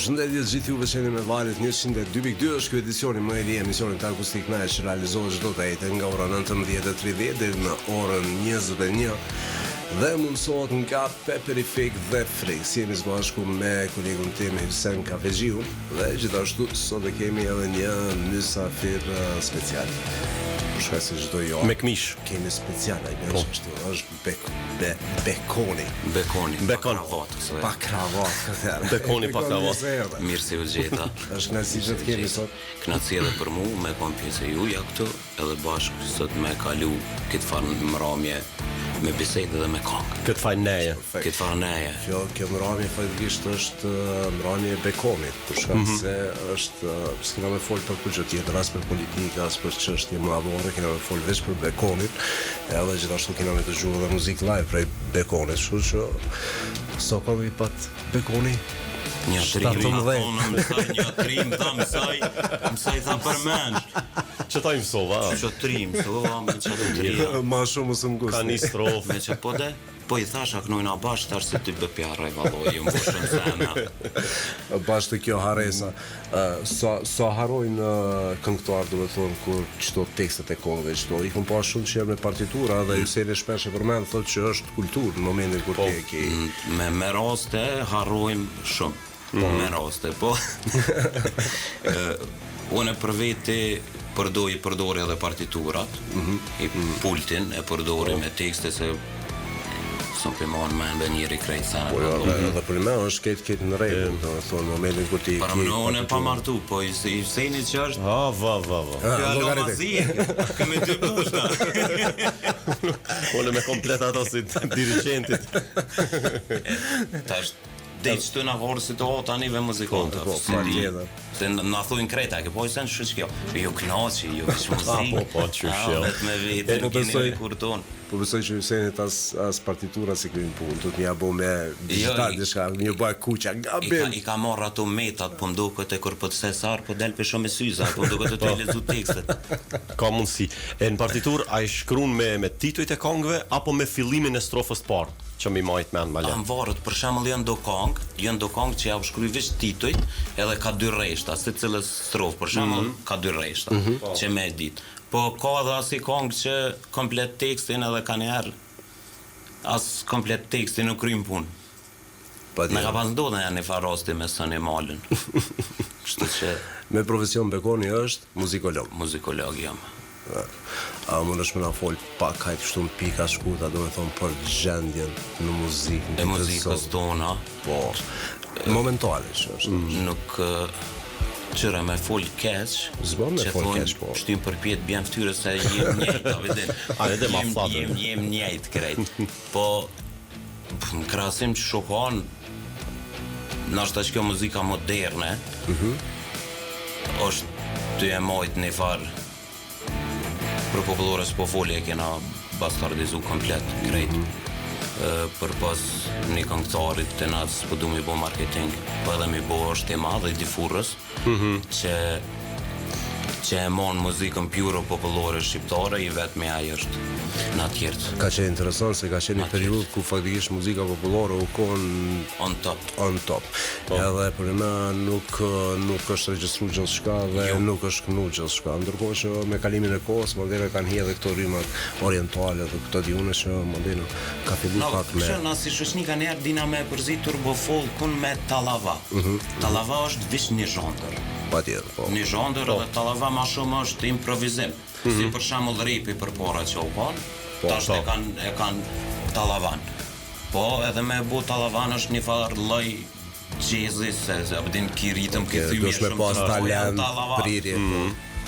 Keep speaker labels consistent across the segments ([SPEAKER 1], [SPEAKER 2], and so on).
[SPEAKER 1] Përshëndetje gjithë juve që jeni me valët 102.2 është ky edicioni më i ri emisionit të Akustik Night që realizohet çdo të jetë nga ora 19:30 deri në orën 21 dhe mundsohet nga Peperifik dhe Frix. Jemi së bashku me kolegun tim Hisen Kafexhiu dhe gjithashtu sot e kemi edhe një mysafir special. Shka se çdo javë
[SPEAKER 2] me këmish
[SPEAKER 1] kemi special ai është bekoni. Pa kravatë.
[SPEAKER 2] Bekoni pa kravatë.
[SPEAKER 3] Mirë se u gjeta.
[SPEAKER 1] Është kënaqësi që të kemi sot.
[SPEAKER 3] Kënaqësi edhe për mua me kon pjesë e juja këtu, edhe bashkë sot me kalu këtë farë mramje me bisedë dhe me këngë.
[SPEAKER 2] Këtë fajnë neje.
[SPEAKER 3] Këtë farë neje.
[SPEAKER 1] Kjo mramje faktikisht është mramje e bekonit, për shkak se është s'kena me fol për gjë tjetër, as për politikë, as për çështje madhore, kena me fol vetëm për bekonit, edhe gjithashtu kena me dëgjuar edhe muzikë live prej bekonit, kështu që sot kemi pat bekoni.
[SPEAKER 3] Një trim, mësaj tha përmenç.
[SPEAKER 2] Që ta i mësova?
[SPEAKER 3] Që trim, me që të trim.
[SPEAKER 1] Ma shumë mësë më
[SPEAKER 2] Ka një strofë.
[SPEAKER 3] Me që po de, po i thash aknojna bashkë, tash se ty bëpja rejvaloj, më boshën zemra.
[SPEAKER 1] Bashkë të kjo haresa. Sa harojnë këngëtar, do të thonë, kur qëto tekstet e kongëve, qëto, i kom pa shumë që me partitura, dhe ju seri shpesh e përmend, thot që është kulturë në momentin kur ti e ki.
[SPEAKER 3] Me raste harojmë shumë. Me raste, po. Unë për veti përdori edhe partiturat, i pultin e përdori me tekste se së pëmonë me ndë njëri krejtë sana.
[SPEAKER 1] Dhe për me është ketë në rejnë, do të thonë, momentin kur ti...
[SPEAKER 3] Për më unë e pa martu, po i sejni që është...
[SPEAKER 2] Va.
[SPEAKER 3] Kjo alomazije, këme të bushta.
[SPEAKER 2] Unë me komplet ato si dirigentit.
[SPEAKER 3] Ta është dhe që të në vorë si të o tanive muzikontë. Se në thujnë kreta, po i sen që kjo. Jo knaqi, jo kështë muzikë.
[SPEAKER 2] Po, qëshjo.
[SPEAKER 3] Vetë me vete, nuk keni me kur tonë.
[SPEAKER 1] Po besoj që Hysenit as partitura si kërin punë, të t'nja bo me digital, një bëj kuqa, gabim.
[SPEAKER 3] I ka marrë ato metat, po mduket e kur po të sesar, po del për shumë e syza, po mduket të lezu tekstet.
[SPEAKER 2] Ka mundësi. E në partitur, a i shkrun me titujt e kongëve, apo me fillimin e strofës parë, që mi majt me në
[SPEAKER 3] Am varët, për shembull janë do kongë që ja u shkruaj veç titujt, edhe ka dy rreshta, se cilës strofë, për shembull ka dy rreshta, që me e ditë. Po ka edhe asi kongë që komplet tekstin edhe ka njerë, as komplet tekstin nuk krymë punë. Me ka pas ndodhe janë një farasti me së një malën. Kështu që...
[SPEAKER 1] Me profesion bekoni është muzikolog.
[SPEAKER 3] Muzikolog jam.
[SPEAKER 1] A mund është me na folë pak kajtë kështu në pika shkuta, do me thonë për gjendjen në muzikë.
[SPEAKER 3] E muzikës tona.
[SPEAKER 1] Po, momentale që është.
[SPEAKER 3] Nuk... Qëra me fol keq,
[SPEAKER 1] që thonë
[SPEAKER 3] shtim për pjetë bjen ftyre se jem njejt, a vedin. Jem njejt krejt. Po, në krasim që shokon, nashta që kjo muzika moderne, është të e mojt një farë, për popullores po folje e kena bastardizu komplet krejt. Për pas një këngëtarit të natë s'po du mi bo marketing, po edhe mi bo është tema dhe i difurës, që e mon muzikën pjuro popullore shqiptare, i vetë me ajo është në tjertë.
[SPEAKER 1] Ka qenë interesant se ka qenë një periudhë ku faktikisht muzika popullore u konë
[SPEAKER 3] on top.
[SPEAKER 1] Edhe për me nuk është regjistru gjithë shka dhe nuk është kënu gjithë shka. Ndërkohë që me kalimin e kohës, moderne kanë hedhe këto rrymat orientale dhe këto djune që moderne ka fillu pak me...
[SPEAKER 3] Kështë nësi shëshni ka njerë dina me përzi turbofolk kun me talava. Talava është vish një zhondër. Një zhondër edhe talava ma shumë është improvizim. Si për shembull rapi për para që u kanë, tash e kanë talavan. Po edhe me bu talavan është një farë lloj jazzi, se abdin ki ritëm, ki thymi
[SPEAKER 1] shumë pas talent, prirje.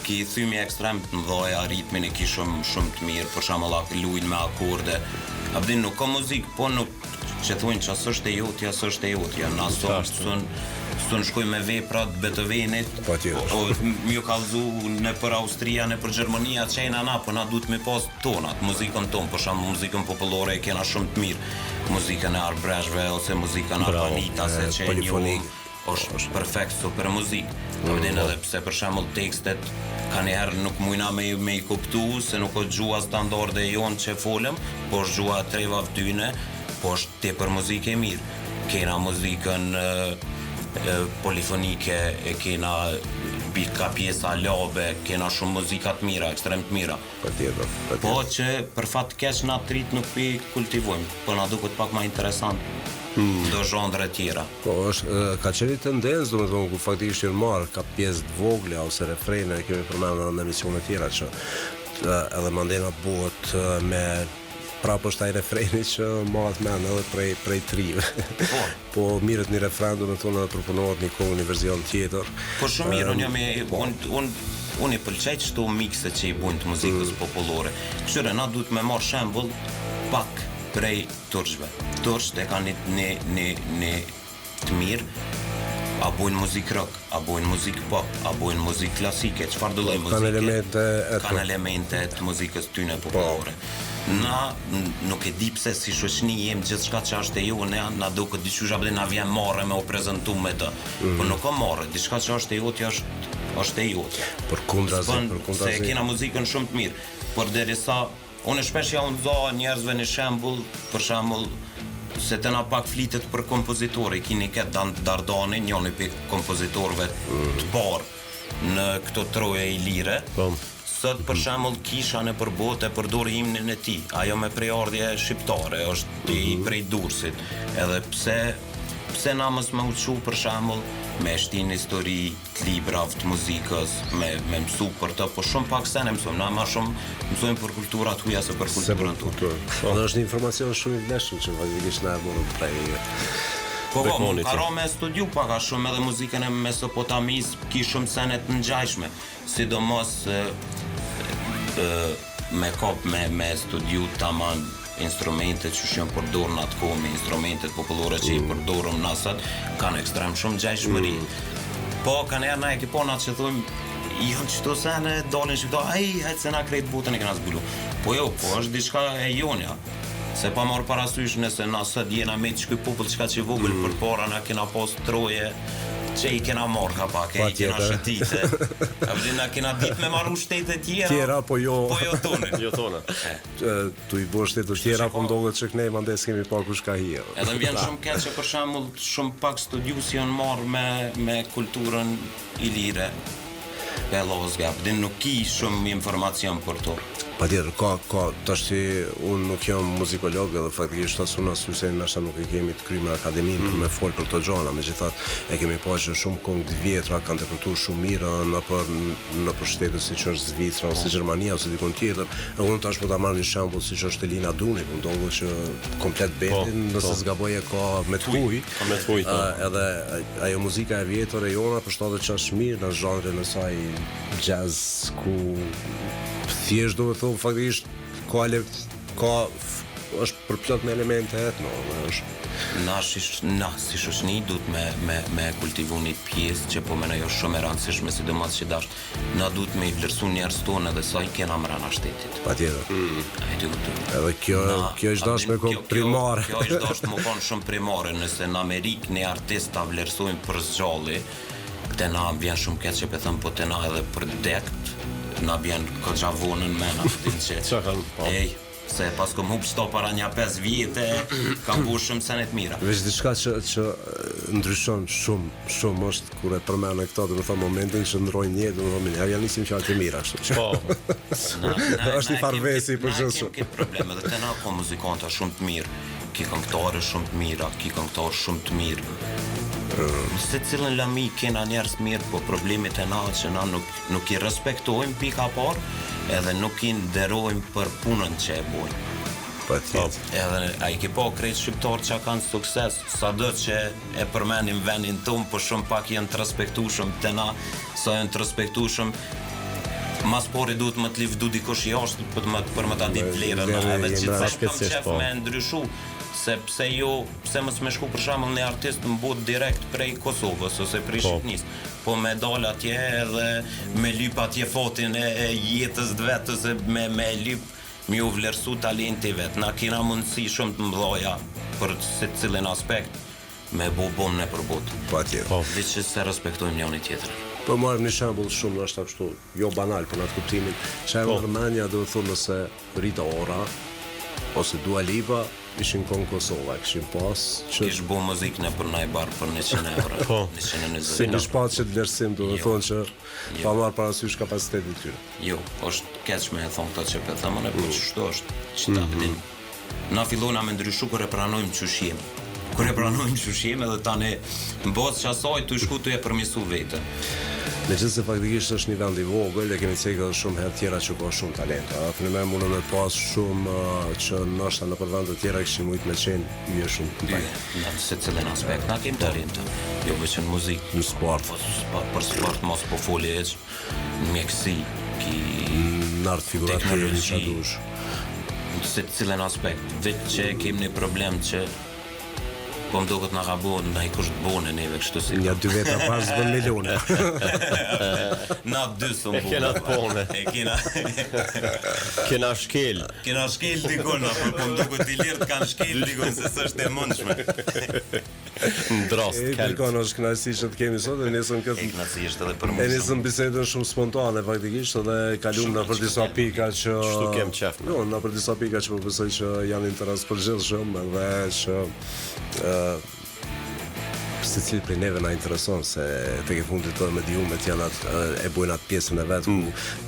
[SPEAKER 3] Ki thymi ekstrem të mdhoja, ritmin e ki shumë të mirë, për shembull lujnë me akorde. Abdin nuk ka muzikë, po nuk që thuajnë që asë është e jotja, asë është e jotja. Na sënë shkoj me veprat Beethovenit, mjë kalzu në për Austria, në për Gjermania, qejna na, për na duhet me pas tonat, muzikën tonë, për shumë muzikën popullore e kena shumë të mirë, muzikën e Arbreshve, ose muzikën Arpanita, se që një është perfekt, super muzikë. Edhe pse për shembull tekstet ka njerë nuk mujna me i kuptu, se nuk është gjua standarde jonë që folëm, po është gjua treva vdyne, po është te për muzikë e mirë. Kena muzikën polifonike, e kena ka pjesa labe, kena shumë muzika të mira, ekstrem të mira.
[SPEAKER 1] Patjetër.
[SPEAKER 3] Po që për fat keq na trit nuk pi kultivojmë, po na duket pak më interesant. Do zhondre tjera.
[SPEAKER 1] Po, ka qenë tendencë, domethënë, ku faktikisht janë marrë ka pjesë të vogla ose refrene, kemi përmendur në emisione tjera që edhe mandena buhet me prapë është ai refreni që marrët mend edhe prej trive. Po mirët një refren, domethënë, edhe proponohet një version tjetër.
[SPEAKER 3] Po shumë mirë, unë i pëlqej çto mikse që i bujnë të muzikës popullore. Kështu na duhet me marr shembull pak prej turqve. Turqët e kanë një të mirë, a bujnë muzik rock, a bujnë muzik pop, a bujnë muzik klasike, çfarë do lloj muzike? Kanë elemente të muzikës tyne popullore. Na nuk e di pse si shoqëni jem gjithçka që është e jonë, na duket diçka që na vjen marrë me u prezantu me të. Po nuk ka marrë, diçka që është e jotë është e jotë.
[SPEAKER 1] Përkundrazi.
[SPEAKER 3] Se kena muzikën shumë të mirë, por derisa unë shpesh ja unëzo njerëzve një shembull, për shembull, se të na pak flitet për kompozitori, kini këtë Dardani, njëni për kompozitorëve të parë në këto troje i lire. Sot për shembull kisha në përbot e përdor himnin e tij, ajo me prejardhje shqiptare, është i prej Durrësit. Edhe pse na mos më uçu për shembull me shtin histori të librave të muzikës, me mësu për të, po shumë pak se ne mësojmë, na ma shumë mësojmë për kulturat huja se për kulturën tonë.
[SPEAKER 1] Dhe është një informacion shumë i vlefshëm që faktikisht na e morëm prej.
[SPEAKER 3] Po, ka ro me studiu pak a shumë edhe muzikën e Mesopotamis, ki shumë senet në ngjajshme, sidomos me studiu taman instrumentet që janë përdorur në atë kohë, me instrumentet popullore që i përdorëm nasat, kanë ekstrem shumë ngjajshmëri. Po kanë na ekiponat që thojmë janë çto sene dolin shqiptar, hajtë se na krejt botën e kena zbulu. Po jo, po është diçka e jonja. Se pa marrë parasysh nëse na sot jena me çky popull çka që vogël përpara na kena pas troje që i kena marrë ka pak, i kena shëtite. Na kena ditë me marru shtete tjera,
[SPEAKER 1] po jo
[SPEAKER 3] tonë.
[SPEAKER 2] Jo tonë.
[SPEAKER 1] Tu i bërë shtetë tjera, po ndodhet që kënej mande s'kemi pa kush ka hije.
[SPEAKER 3] Edhe më vjen shumë keq që për shembull shumë pak studiues janë marrë me kulturën ilire. Bellozga, din nuk ki shumë informacion për to.
[SPEAKER 1] Patjetër, ka tash unë nuk jam muzikolog edhe faktikisht as unë as Hysen nashta nuk e kemi të krymë akademinë për me fol për këto gjëra, megjithatë e kemi pasur që shumë këngë të vjetra kanë tepërtuar shumë mirë nëpër shtete siç është Zvicra ose Gjermania ose dikon tjetër. E unë tash po ta marr një shembull siç është Elina Duni, ku ndodhet që komplet betin, nëse zgaboj e ka me të huj. Edhe ajo muzika e vjetër e jona përshtatet që është mirë në zhanrin e saj jazz ku thjesht do të thonë faktikisht është përplot me elemente etno,
[SPEAKER 3] Na si shoqëni duhet me kultivu një pjesë që po mendoj është shumë e rëndësishme, sidomos që dash na duhet me i vlerësu njerëz tonë edhe sa i kena mbrana shtetit.
[SPEAKER 1] Patjetër.
[SPEAKER 3] Edhe
[SPEAKER 1] kjo është dashme primare.
[SPEAKER 3] Kjo është dashme më konë shumë primare, nëse në Amerikë një artist ta vlerësojmë për zgjalli, te na vjen shumë keq që thëm, po te na edhe për dekt na bjen këgja vonën me na që se pas kom hup sto para një 5 vjete kam bu shumë senet mira.
[SPEAKER 1] Veç diçka që ndryshon shumë është kur e përmene këto, do të thonë momentin që ndrojnë një, do të thonë ja nisim që të mira ashtu.
[SPEAKER 2] Po.
[SPEAKER 1] Është i farvesi për çdo.
[SPEAKER 3] Ne kemi probleme edhe te na ka muzikanta shumë të mirë, ki këngëtarë shumë të mira, ki këngëtarë shumë të mirë. Se cilën lami kena njerëz mirë, po problemet e na që na nuk i respektojmë pika parë, edhe nuk i nderojmë për punën që e bojnë. Edhe a i ki po krejt shqiptarë që kanë sukses, sado që e përmenim venin tonë, po shumë pak janë të respektueshëm te na, sa janë të respektueshëm. Mas pori duhet më të livdu dikush jashtë për më ta ditë vlerën, edhe gjithsesi kam qef me ndryshu. Se pse mos më shku për shembull një artist në botë direkt prej Kosovës ose prej Shqipërisë, po me dal atje edhe me lyp atje fotin e jetës të vet ose me lyp me u vlerësu talenti vet. Na kena mundësi shumë të mëdha për secilin aspekt me bom në përbot.
[SPEAKER 1] Patjetër.
[SPEAKER 3] Veçse se respektojmë njëri tjetrin.
[SPEAKER 1] Po marrim një shembull shumë ndoshta kështu, jo banal, por në atë kuptimin, çfarë Armania do të thonë nëse Rita Ora ose Dua Lipa ishin kon Kosova, kishin pas që
[SPEAKER 3] Kish bu muzikë në për naj barë për 100 euro,
[SPEAKER 2] Po.
[SPEAKER 3] 120
[SPEAKER 1] kish pas që të vlerësim, do të
[SPEAKER 3] Jo.
[SPEAKER 1] thonë që
[SPEAKER 3] Jo.
[SPEAKER 1] pa marrë parasysh kapacitetin tyre.
[SPEAKER 3] Jo, është keq me e thonë këta që për thëmën e për qështu është që ta përdin. Na fillona me ndryshu kër e pranojmë qëshim. Kër e pranojmë qëshim edhe tani në bazë që asaj të shku të e përmisu vete.
[SPEAKER 1] Megjithëse faktikisht është një vend i vogël, e kemi cekë edhe shumë herë tjera që ka shumë talenta. Fënime mundë me pas shumë që ndoshta në për vende tjera kishin mujt me qenë yje shumë të mbaj.
[SPEAKER 3] Në se cilin aspekt, na kem talenta. Jo veç në muzikë,
[SPEAKER 1] Në sport,
[SPEAKER 3] për sport mos po foli eq, në mjekësi,
[SPEAKER 1] në art figurative, në
[SPEAKER 3] Teknologji.
[SPEAKER 1] qadush.
[SPEAKER 3] se cilin aspekt. Vetë që kemi një problem që po më duket na ka bën ndaj kush të bone neve kështu si.
[SPEAKER 1] Nja 2 veta pas bën milione.
[SPEAKER 3] Na dy sum bune.
[SPEAKER 2] kena të pone.
[SPEAKER 3] E kena
[SPEAKER 2] Kena shkel.
[SPEAKER 3] kena shkel dikon, apo po më duket i lirë kanë shkel dikon se s'është e mundshme.
[SPEAKER 2] Ndrost,
[SPEAKER 1] E
[SPEAKER 2] kelp.
[SPEAKER 1] dikon është kënaqësi që të kemi sot, e nisëm këtë.
[SPEAKER 3] Ignaci është edhe për
[SPEAKER 1] E
[SPEAKER 3] mua.
[SPEAKER 1] nisëm bisedën shumë spontane faktikisht edhe kalum në për disa pika që
[SPEAKER 2] Shtu kem qef, me.
[SPEAKER 1] Jo, në për disa pika që po besoj që janë interes përgjithshëm edhe që secili prej neve na intereson se tek e fundit të mediumet janë e bujnë atë pjesën e vet ku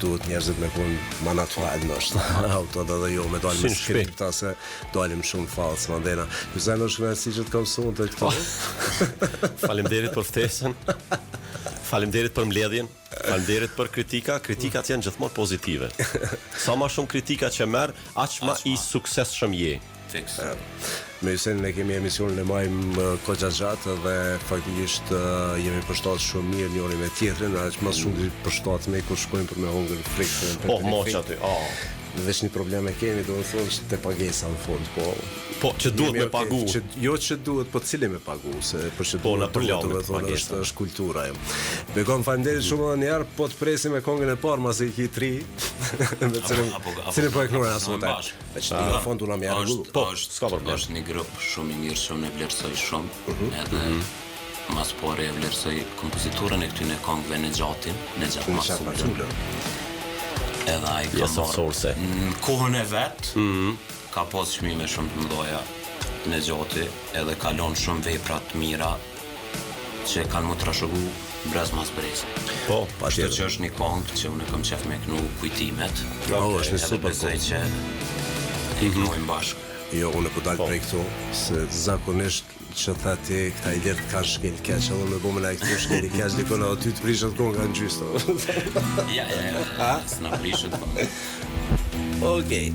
[SPEAKER 1] duhet njerëzit me punë më natyral ndoshta. Auto edhe jo me dalë me
[SPEAKER 2] Sin
[SPEAKER 1] skripta se dalim shumë falsë mandena. Ju sa ndoshta kënaqësi që të kam sonte këto.
[SPEAKER 2] Faleminderit për ftesën. Faleminderit për mbledhjen. Faleminderit për kritika. Kritikat janë gjithmonë pozitive. Sa më shumë kritika që merr, aq më i suksesshëm je.
[SPEAKER 3] Fiks.
[SPEAKER 1] Me Hysenin ne kemi emisionin e majmë koqa gjatë dhe faktikisht jemi përshtatë shumë mirë njëri me tjetrin, aq më shumë përshtatë me kur shkojmë për me hongër frikë.
[SPEAKER 2] Oh, moq aty. Oh.
[SPEAKER 1] Veç një problem e kemi, do të thonë që te pagesa në fund,
[SPEAKER 2] Po, që duhet
[SPEAKER 1] jemi
[SPEAKER 2] me pagu.
[SPEAKER 1] Që, jo që duhet, po cili me pagu, se për që
[SPEAKER 2] Po,
[SPEAKER 1] duhet,
[SPEAKER 2] na përlamet
[SPEAKER 1] do të thonë
[SPEAKER 2] pagesa.
[SPEAKER 1] është kultura jo. Bekon faleminderit shumë edhe një herë, po të presim me kongën e parë masi i ki 3. Me cilin po e kënojnë asë vëtaj. Veç në fond unë am jarë
[SPEAKER 2] Po, s'ka problem.
[SPEAKER 3] Është një grup shumë i mirë që unë e vlerësoj shumë, edhe mas pore e vlerësoj kompoziturën e këtyne kongëve në gjatin, në gjatë Masulën. Edhe ai ka
[SPEAKER 2] Yes, of
[SPEAKER 3] marrë
[SPEAKER 2] course.
[SPEAKER 3] në kohën e vet, ka pas çmime shumë të mëdha në gjati, edhe kalon shumë vepra të mira që kanë më trashëgu brez mas brez.
[SPEAKER 2] Po,
[SPEAKER 3] Kështu që është një kongë që unë kam qef me kënu kujtimet.
[SPEAKER 1] është një
[SPEAKER 3] Edhe
[SPEAKER 1] super
[SPEAKER 3] besoj që e kënojmë bashkë.
[SPEAKER 1] Jo, unë po dal prej këtu, se zakonisht që tha ti, këta i lirë të kanë shkel keq, edhe me bëmë e këtu shkel i keq, dikon edhe ty të prishet konga në gjystë.
[SPEAKER 3] Ja, s'na prishet.
[SPEAKER 1] Okej.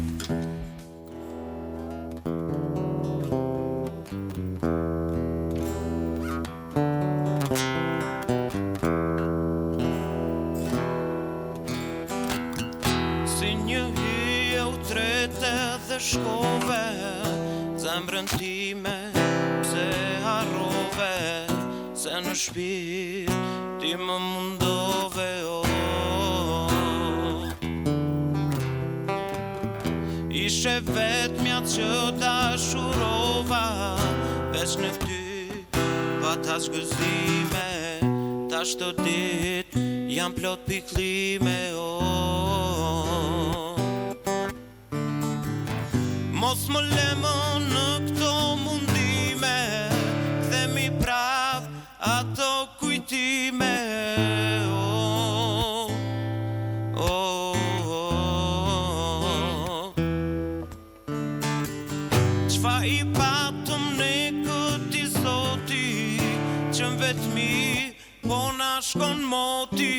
[SPEAKER 3] Si një hyje u trete dhe shkove, zemrën time pse harrove, se në shpirt ti më mundove Ishe vetmja që dashurova, veç në ty pa ta zgëzime, tash të dit jam plot piklime Mos më lemo në këto mundime, kthemi prap ato kujtime Qfa i patëm ne këti zoti, që në vetëmi po na shkon moti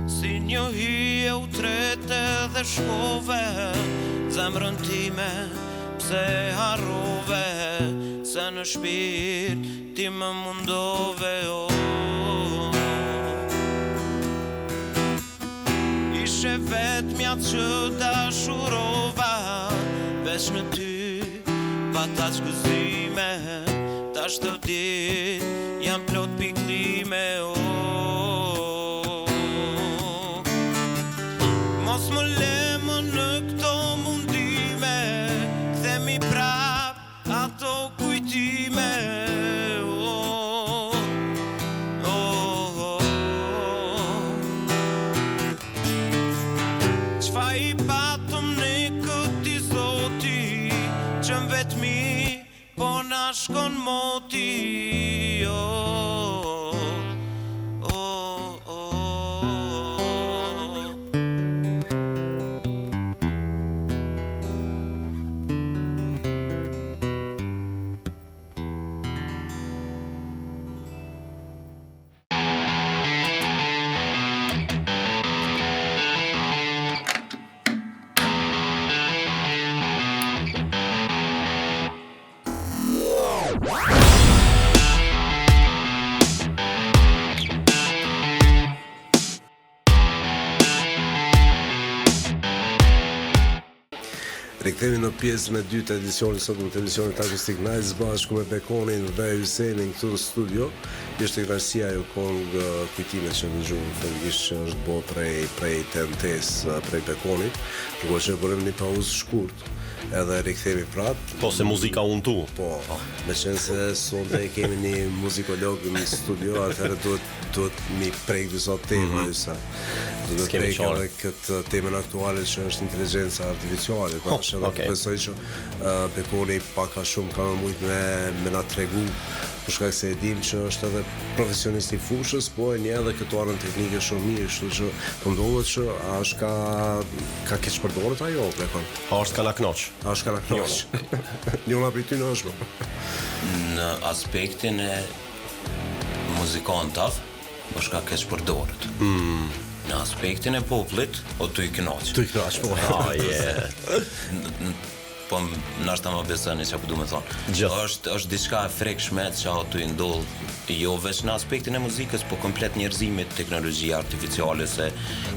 [SPEAKER 3] Si një hije u trete dhe shkove, zemrën time pse harrove, se në shpirt ti më mundove Ishe vetmja që dashurova, veç në ty pa ta zgëzime, tash të dit jam plot piklime Mos më lemë në këto mundime, kthemi prap ato kujtime shkon moti,
[SPEAKER 1] Rikthehemi në pjesën e dytë të edicionit sot në televizorin Akustik Night bashkë me Bekonin dhe Hysenin këtu në studio. Ishte kënaqësia ju kong kujtime që në gjuhë fillimisht që është bo prej tentes prej Bekonit, por që bërim një pauzë shkurt. Edhe rikthehemi prapë.
[SPEAKER 2] Po se muzika unë tu.
[SPEAKER 1] Po, me qenë se sonte kemi një muzikolog në studio, atëherë duhet mi prek disa tema, duhet prek edhe këtë temën aktuale që është inteligjenca artificiale. Besoj që Bekoni paka shumë ka më mujt me na tregu, për shkak se e dim që është edhe profesionist i fushës, po e një edhe këto anën teknike shumë mirë, kështu që po ndodhet që është ka keq përdorur ajo, Bekon.
[SPEAKER 2] Është ka na knoç.
[SPEAKER 1] Është ka na knoç. Njëna prej ty në është.
[SPEAKER 3] Në aspektin e muzikantave, është ka keq përdorur. Në aspektin e popullit, o tu i knoç.
[SPEAKER 1] Tu i knoç, po.
[SPEAKER 3] Po nashta më besoni çka po du me thonë. Është diçka e frekshme që aty i ndodh jo veç në aspektin e muzikës, po komplet njerëzimit, teknologjia artificiale se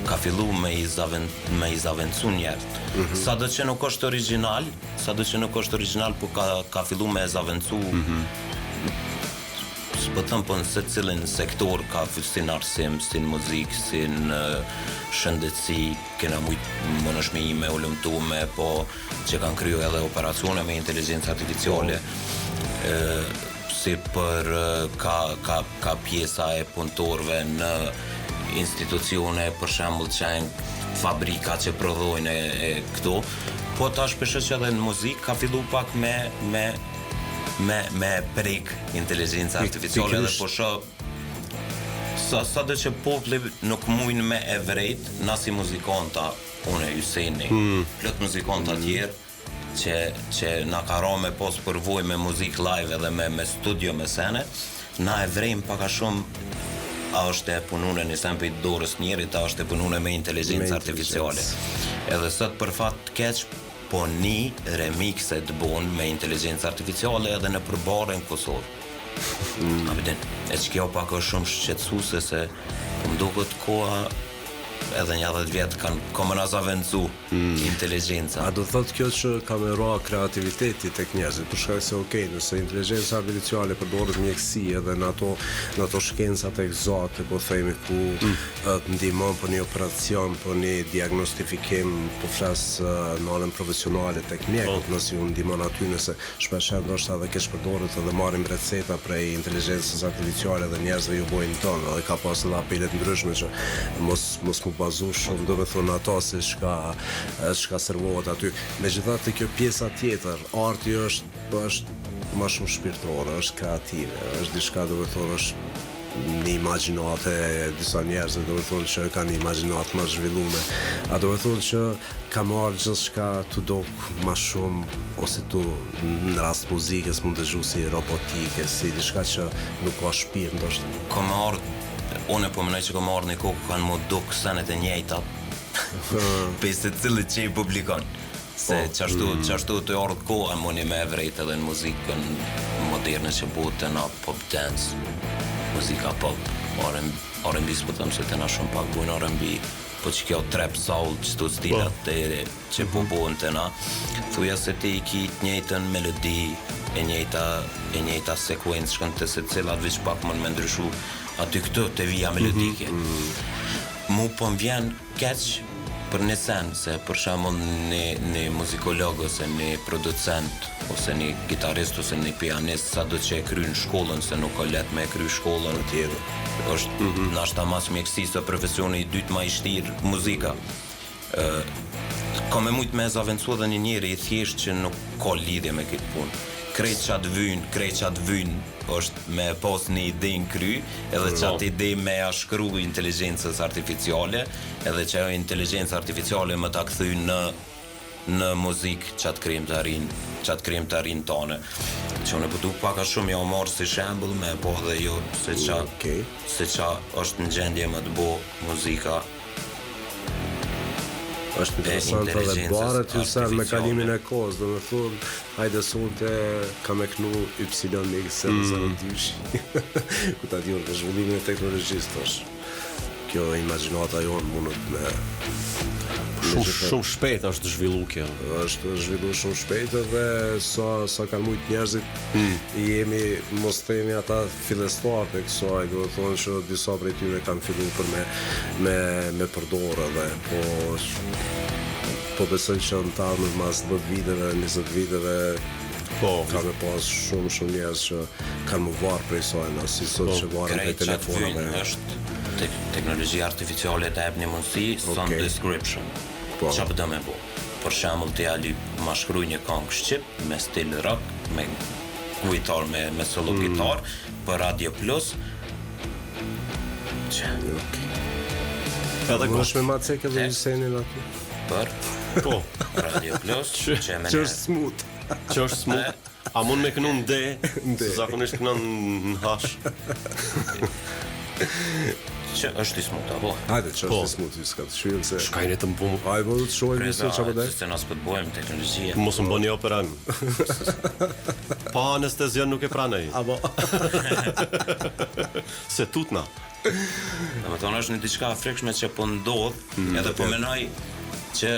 [SPEAKER 3] ka fillu me i zaventsu njerët. Sado që nuk është original, po ka fillu me e zaventsu po thëm po në se cilin sektor ka si në arsim, si në muzik, si në shëndetësi, kena më nëshmime, ullëmtume, po që kanë kryu edhe operacione me inteligencë artificiale, si për ka pjesa e punëtorve në institucione, për shembull që janë fabrika që prodhojnë e këto, po tash peshë që edhe në muzik ka fillu pak me prek inteligencë artificiale dhe po shoh sa do që populli nuk mujnë me e vrejt na si muzikanta unë e Hyseni plot muzikanta tjerë që na ka ra me pos përvoj me muzik live edhe me studio me sene na e vrejmë paka shumë a është e punune një sempi dorës njerit a është e punune me inteligencë artificiale edhe sot për fat të keq po një remixe të bon me inteligencë artificiale edhe në përbare në Kosovë. E që kjo pak është shumë shqetësuse se më duket koha edhe një 10 vjetë ka më nasa vendësu inteligenca.
[SPEAKER 1] A do thot kjo që ka me ra kreativiteti tek njerëzit, për shkak se okej, nëse inteligenca artificiale përdoret mjekësi edhe në ato shkencat egzate, po themi ku të ndihmon për një operacion, për një diagnostifikim, po flas në anën profesionale tek mjekët, nëse ju ndihmon aty, nëse shpesh ndoshta edhe keq përdoret edhe marrim receta prej inteligencës artificiale dhe njerëzve ju bojnë tonë, edhe ka pas edhe apele të ndryshme që mos mu bazu shumë, do me thonë ato se shka servohet aty. Megjithatë kjo pjesa tjetër, arti është më shumë shpirtore, është kreative, është diçka, do me thonë, është një imagjinate disa njerëz, do me thonë që kanë një imagjinat më zhvillume. A do me thonë që ka marrë gjithçka të dok më shumë, ose tu në rast muzikës mund të zhu si robotike, si diçka që nuk ka shpirt, ndoshta.
[SPEAKER 3] Ka marrë unë po mendoj që ka marrë një kohë kanë më duk senet e njëjta për se cilët që i publikon se qashtu të ardhë kohë mundi me e vrejt edhe në muzikën moderne që buhet të na pop dance muzika pop R&B s'po thëmë se të na shumë pak bujnë R&B po që kjo trap soul qëtu stilat të që po buhen të na thuja se ti i ki të njëjtën melodi e njëjta sekuencë shkën të se cilat veç pak mund me ndryshu aty këto të vija melodike. Mu po më vjen keq për një sen, se për shembull një muzikolog ose një producent, ose një gitarist ose një pianist, sa do që e kryen shkollën, se nuk ka let me e kry shkollën tjetër. Është nashta mas mjekësi se profesioni i dytë ma i shtirë muzika. Ka me mujt me zaventsu edhe një njeri i thjesht që nuk ka lidhje me këtë punë. krejt qatë vynë është me pas një ide në kry, edhe qatë ide me a shkru inteligjencës artificiale, edhe që ajo inteligjencë artificiale më ta kthy në muzikë qatë krim të arin tane. Që unë pëtu paka shumë ja marrë si shembull me po dhe jo se qa është në gjendje më të bo muzika.
[SPEAKER 1] Është interesant edhe barët ju sen me kalimin e kohës, do me thonë, hajde sonte ka me knu Y-X-002 ku ta dion të zhvillimin e teknologjisë tash. Kjo imagjinata jonë mundet me
[SPEAKER 2] Shumë shpejt është zhvillu kjo.
[SPEAKER 1] Është zhvillu shumë shpejt dhe sa kanë mujt njerëzit jemi mos themi ata fillestar të kësaj, do të thonë që disa prej tyre kanë filluar për me përdorë dhe po besoj që në ta në mas 10 viteve, 20 viteve ka me pas shumë njerëz që kanë më varë prej sajna, si sot që varën prej telefonave.
[SPEAKER 3] Është teknologjia artificiale të jep një mundësi some description. Qa pëtë me bo? Për shembull të jali ma shkruj një këngë shqip me stil rock, me gitar, me solo gitar, për Radio Plus.
[SPEAKER 1] Edhe është me Macek edhe Hyssenin aty?
[SPEAKER 3] Për Radio Plus, që
[SPEAKER 1] është smooth.
[SPEAKER 2] Që është smooth. A mund me kënu në D, se zakonisht kënu në hash.
[SPEAKER 3] Që është i smut, apo?
[SPEAKER 1] Hajde, që është i smut, ju s'ka të shujem se...
[SPEAKER 2] Shkajnë të mbumë.
[SPEAKER 1] Hajde, po të shojmë njësë që apë
[SPEAKER 3] Se nësë këtë bojmë teknologjia.
[SPEAKER 2] Mos më bëni operan. Pa anestezion nuk e pranej.
[SPEAKER 1] Abo.
[SPEAKER 2] Se tutna.
[SPEAKER 3] Dhe më thonë është një diçka frikshme që po ndodh, edhe po menoj që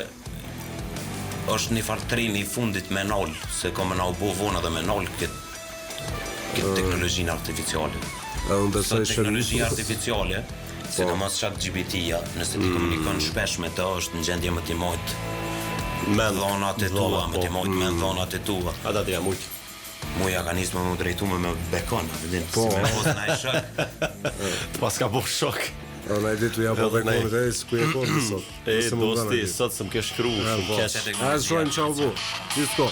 [SPEAKER 3] është një farë treni i fundit me nol, se ka me na u bo vona dhe me nol këtë teknologjinë artificiale. Sot teknologjia artificiale, se në mos ChatGPT-ja, nëse ti komunikon shpesh me të, është në gjendje më t'i mojt me dhonat e tua, më t'i mojt me dhonat e tua.
[SPEAKER 2] Ata t'ja mujt.
[SPEAKER 3] Muja ka nisë më drejtu me bekon, si me pos në e shok.
[SPEAKER 2] Pas ka bo shok.
[SPEAKER 1] Në e ditu ja po bekonit e s'ku e konë sot.
[SPEAKER 2] E, dosti, sot së m'ke shkru, shumë kesh.
[SPEAKER 1] A, shojmë qa u bo, gjithë ko.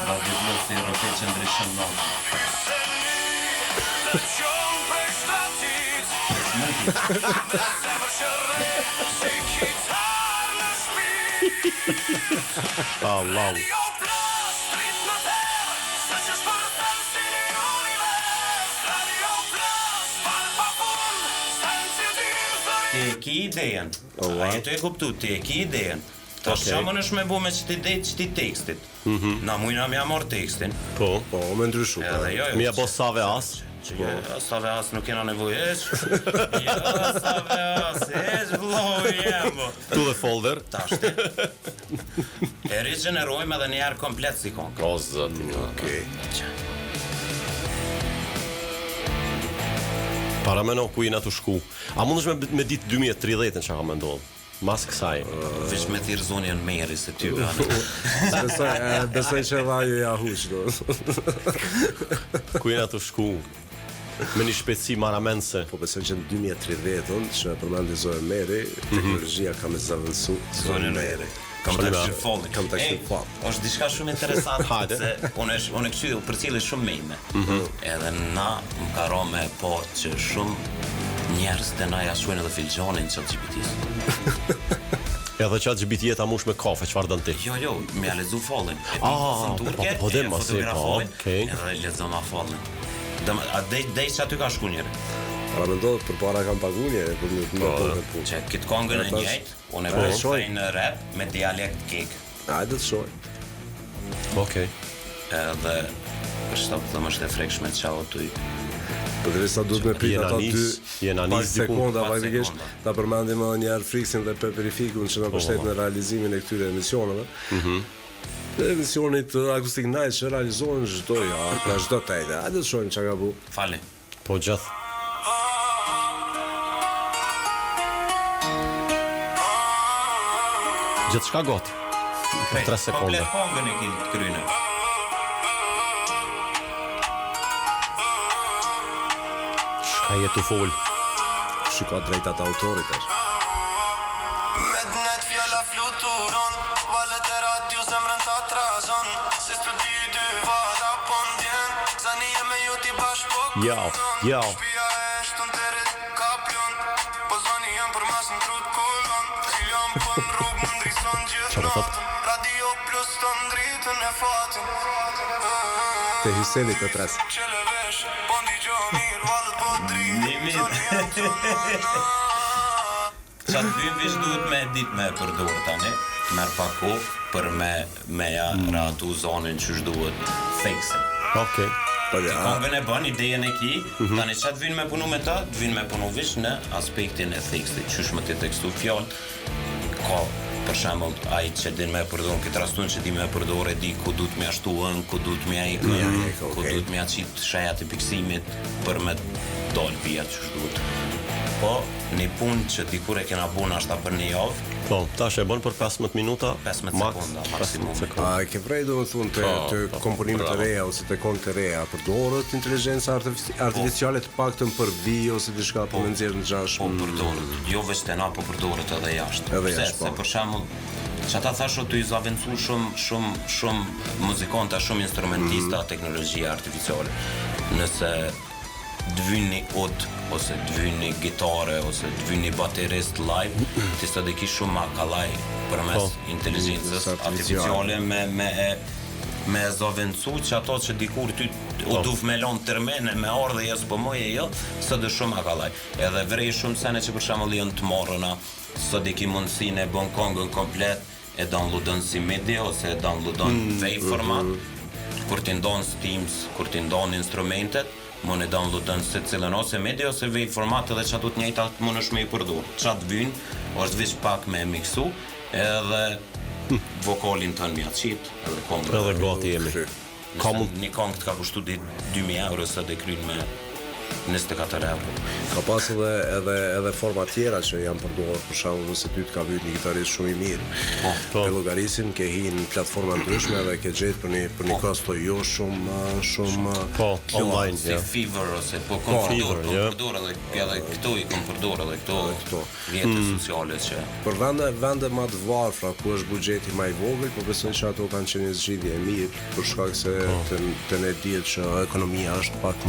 [SPEAKER 3] Radio Plus si rofe që ndryshon natë.
[SPEAKER 2] Allah.
[SPEAKER 3] Ti e ki idejen. Aje të e kuptu, ti e ki idejen. Ta shamon është me bu me qëti tekstit. Na mujna me amor tekstin.
[SPEAKER 2] Po,
[SPEAKER 1] me ndryshu.
[SPEAKER 2] mi e bo save as.
[SPEAKER 3] Save as nuk kena nevoj eq. Jo, save as, eq vloj jembo.
[SPEAKER 2] Tu dhe folder.
[SPEAKER 3] Tashti. E rigenerojmë edhe njerë komplet si konkë.
[SPEAKER 2] O, zëtë. Para meno ku jena të shku. A mundesh me ditë 2030 që ka me ndodhë? Mas kësaj.
[SPEAKER 3] Vish me thirë zonjën meri se ty bënë.
[SPEAKER 1] Besoj që dha ju ja hush, do.
[SPEAKER 2] Ku jena të shku? Me një shpejtësi maramense.
[SPEAKER 1] Po besoj që në 2030-ën, që përmendi Zoe Meri, teknologjia ka me zavënsu Zoe Meri.
[SPEAKER 3] Kam të kështu falli. Është diçka shumë interesante, se unë e kështu për cilë shumë mejme. Edhe na më ka ro me po që shumë njerës të na jashuajnë edhe filgjonin ChatGPT-s.
[SPEAKER 2] Edhe ChatGPT ta mush me kafe, çfarë don ti?
[SPEAKER 3] Jo, me a lezu fallin.
[SPEAKER 2] Po dhe ma si,
[SPEAKER 3] edhe lezu ma fallin. Dej që aty ka shku njëre.
[SPEAKER 1] Para me ndodhë për para kam pagu njëre, për një të më punë.
[SPEAKER 3] Që këtë kongën e njëjtë, unë e përshoj në rap me dialekt kek.
[SPEAKER 1] Hajde të shoj.
[SPEAKER 2] Okej.
[SPEAKER 3] Edhe, për shtopë të më shte frekshme qa o tuj.
[SPEAKER 1] Për dhe sa duhet me prit ato 2 sekonda, faktikisht, ta përmendim edhe njerë Friksin dhe Peperifikun që në pështet në realizimin e këtyre emisioneve. Dhe emisionit Akustik Night që realizohen çdo javë, pra çdo të ejtë. Hajde të shojmë që ka bu.
[SPEAKER 3] Fali.
[SPEAKER 2] Po gjithë. Gjithë shka goti. Për 3 sekonda.
[SPEAKER 3] Komplet kongën e ki kryne.
[SPEAKER 2] Shka jetu full.
[SPEAKER 1] Shiko drejtat autorit është.
[SPEAKER 4] Mednet fjalla fluturon Valet e radio zemrën ta trazon Se studi dy vada pondjen Zani e me ju ti bashk po
[SPEAKER 2] Jau.
[SPEAKER 4] Shpia e shtun të rrit kapion Po zoni jem për mas në trut kolon Ciljon po në rrug më ndrison gjithë
[SPEAKER 2] Qa do thot?
[SPEAKER 4] natën Radio plus të ndritën e fatin
[SPEAKER 1] Te Hyseni të tres.
[SPEAKER 4] Qele vesh, po ndigjo mirë Valet po dritë
[SPEAKER 3] Nimit.
[SPEAKER 4] Zoni jem të nëna
[SPEAKER 3] Qatë dy vish duhet me dit me përdor tani, merë pa kohë për me ja ratu zonin që shduhet theksin.
[SPEAKER 2] Okej.
[SPEAKER 1] Po ja,
[SPEAKER 3] Kongën e bën, idejen e ki, tani qatë vinë me punu me ta, vinë me punu vish në aspektin e theksit, qysh më të tekstu fjallë, ka për shembull ai që din me përdor këtë rastun që di me përdor e di ku duhet më ashtuën, ku duhet më ai, ku duhet më aqit shajat e piksimit për me dal via që duhet. Po, një punë që dikur e kena buna ashta për një javë,
[SPEAKER 2] Po, tash e bën për 15 minuta.
[SPEAKER 3] 15
[SPEAKER 2] max,
[SPEAKER 3] sekonda, maksimum.
[SPEAKER 2] 15 sekonda.
[SPEAKER 1] a ke vrej do më thunë të komponimet të reja ose të kongë të reja përdorët inteligjenca artificiale të paktën për vi ose diçka për me nxjerrë në gjash.
[SPEAKER 3] Po përdorët, jo veç te na, po përdorët edhe jashtë.
[SPEAKER 1] Edhe
[SPEAKER 3] Pse?
[SPEAKER 1] jashtë, po.
[SPEAKER 3] Se për shembull, që ata thashë të i zavencu shumë muzikanta, shumë instrumentista teknologjia artificiale. Nëse dvynë një ut, ose dvynë një gitare, ose dvynë një baterist live, ti së dhe ki shumë ma kalaj përmes inteligjencës artificiale me zavencu që ato që dikur ty u duf me lonë tërmene, me ardhe jesë për moje jo, së dhe shumë ma kalaj. Edhe vrej shumë sene që për shembull janë të morëna, së dhe ki mundësin e bon kongën komplet, e downloadon si media, ose e downloadon vej format, kur ti ndon Steams, kur ti ndon instrumentet, më në downloadon se cilën ose media ose vej format edhe që ato të njëjta më nësh me i përdur. Qatë vynë, është vish pak me miksu, edhe vokalin të në mja qitë, edhe kongë.
[SPEAKER 2] Edhe gati jemi.
[SPEAKER 3] Një kongë të ka kushtu 2.000 euro se dhe kryin me 24 euro.
[SPEAKER 1] Ka pas edhe forma tjera që janë përdorur, për shembull nëse ty të ka vënë një gitarist shumë i mirë.
[SPEAKER 2] Po.
[SPEAKER 1] Te llogarisin ke hinë në platforma ndryshme dhe ke gjetë për një kosto jo shumë
[SPEAKER 2] Po, online,
[SPEAKER 3] Si
[SPEAKER 2] ja.
[SPEAKER 3] Fever ose po
[SPEAKER 2] Fever, ja.
[SPEAKER 3] përdor edhe këto i kom përdor edhe këto rrjetet sociale që
[SPEAKER 1] për vende më të varfra ku është buxheti më i vogël, po besoj që ato kanë qenë një zgjidhje e mirë për shkak se të ne dihet që ekonomia është pak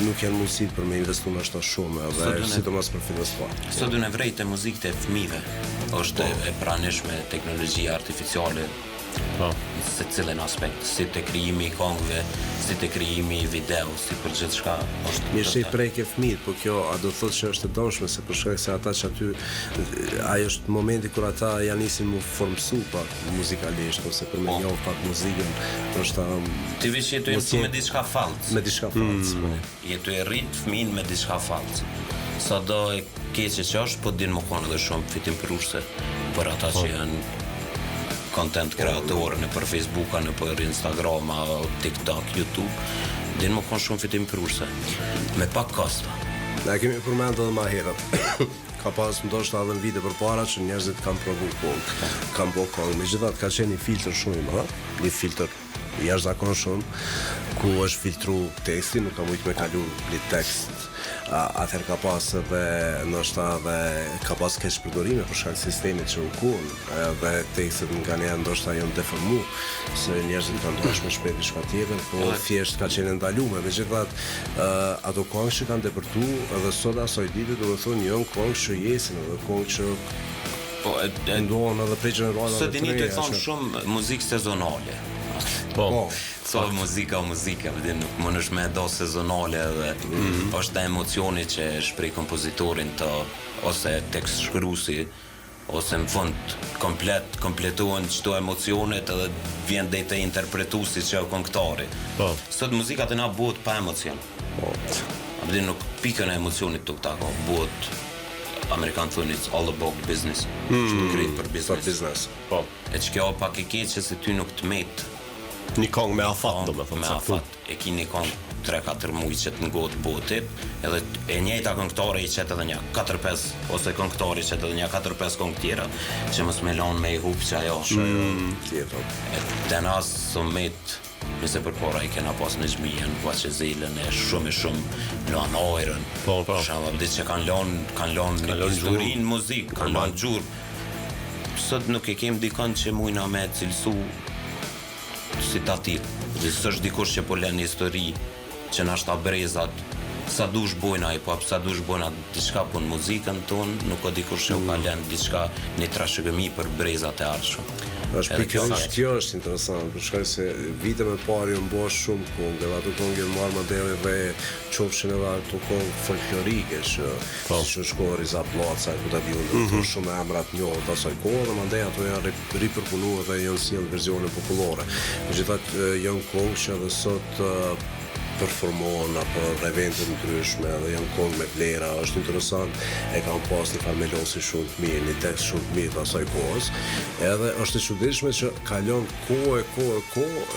[SPEAKER 1] nuk janë mundësi për me investu në ashta shumë edhe sidomos për fillestar.
[SPEAKER 3] sot në vrejt e muzikët e fëmijëve është e pranishme teknologjia artificiale
[SPEAKER 2] Po.
[SPEAKER 3] se cilën aspekt, si të krijimi i kongëve, si të krijimi i video, si për gjithçka është.
[SPEAKER 1] Mirë që i prejke fëmijët, po kjo a do thotë që është e dëmshme se për shkak se ata që aty ai është momenti kur ata janë nisin mu formsu pak muzikalisht ose për me njohur pak muzikën, është
[SPEAKER 3] Ti veç jetu e mësu me diçka fallës.
[SPEAKER 1] me diçka falc.
[SPEAKER 3] Jetu e rrit fëmin me diçka fallës. Sa do e keqe që është, po din më konë edhe shumë fitim përurse për ata që janë content kreatorë në për Facebook, në për Instagram, TikTok, YouTube, din më konë shumë fitim përurse. Me pak kosta.
[SPEAKER 1] Na kemi përmendur edhe më herët. Ka pas ndoshta edhe në vite përpara që njerëzit kanë provu kongë, kanë bërë kongë. Megjithatë ka qenë një filtr shumë i madh, një filtr jashtëzakonshëm ku është filtru teksti, nuk ka mujtë me kalu një tekst. Atëherë ka pas edhe ndoshta edhe ka pas keq përdorime për shkak sistemit që u kun, edhe tekstet nga ne ndoshta janë deformu, se njerëzit kanë dashur më shpejt diçka tjetër, po thjesht ka qenë ndaluar. Megjithatë, ato kongë që kanë depërtu edhe sot asoj dite, do të thonë janë kongë që jesin, edhe kongë që
[SPEAKER 3] Po,
[SPEAKER 1] ndohen edhe prej gjeneralave
[SPEAKER 3] së
[SPEAKER 1] të
[SPEAKER 3] dini të
[SPEAKER 1] reja.
[SPEAKER 3] thonë shumë muzikë sezonale.
[SPEAKER 2] Po.
[SPEAKER 3] So muzika, vëdi nuk më nësh me do sezonale dhe është dhe emocioni që shprej kompozitorin të ose tekst shkrusi ose në fund kompletuan çdo emocionet edhe vjen dhe të interpretuesi që o këngëtari.
[SPEAKER 2] Po.
[SPEAKER 3] Sot muzika të na bëhet pa emocion. Vëdi nuk pikën e emocionit tuk tako, bëhet Amerikan thonë it's all about business. Është krejt për
[SPEAKER 1] Për
[SPEAKER 3] business.
[SPEAKER 1] biznes.
[SPEAKER 2] Po.
[SPEAKER 3] E që kjo pak e keqe se ty nuk të metë
[SPEAKER 2] Një kong me afat, do me
[SPEAKER 3] me
[SPEAKER 2] thënë.
[SPEAKER 3] afat, e ki një kong 3-4 muaj që të ngotë boti, edhe e njëjta këngëtare i qetë edhe një 4-5 ose këngëtare i qetë edhe një 4-5 këngë tjera që mos me lanë me i hup që ajo
[SPEAKER 1] Tjetër.
[SPEAKER 3] të nasë sëmit nëse për para i kena pas në Xhmijën, që zilën e shumë lanë ajrën.
[SPEAKER 2] Po.
[SPEAKER 3] Shumë ditë që kanë lanë një historinë muzikë, kanë lanë gjurë. Sot nuk e kem dikon që mujna me cilësu si ta tillë. Dhe s'është dikush që po lën histori që na shta brezat sa dush bojna hip hop, sa dush bojna diçka për muzikën tonë, nuk ka dikush që u ka lënë diçka një trashëgimi për brezat e ardhshëm.
[SPEAKER 1] Është pikërisht kjo është interesant, për shkak se vite më parë u mbosh shumë këngë, dhe ato këngë marrë modele dhe qofshin edhe ato këngë folklorike që shkoi Riza Placa, ku ta diun, shumë emra të njohur të asaj kohe, dhe mandej ato janë ripërpunuar dhe janë sjellë versione popullore. Megjithatë janë këngë që edhe sot performohen apo evente të ndryshme, dhe janë këngë me vlera, është interesant, e kanë pas një farë melosi shumë të mirë, një tekst shumë të mirë të asaj kohës, edhe është e çuditshme që kalon kohë,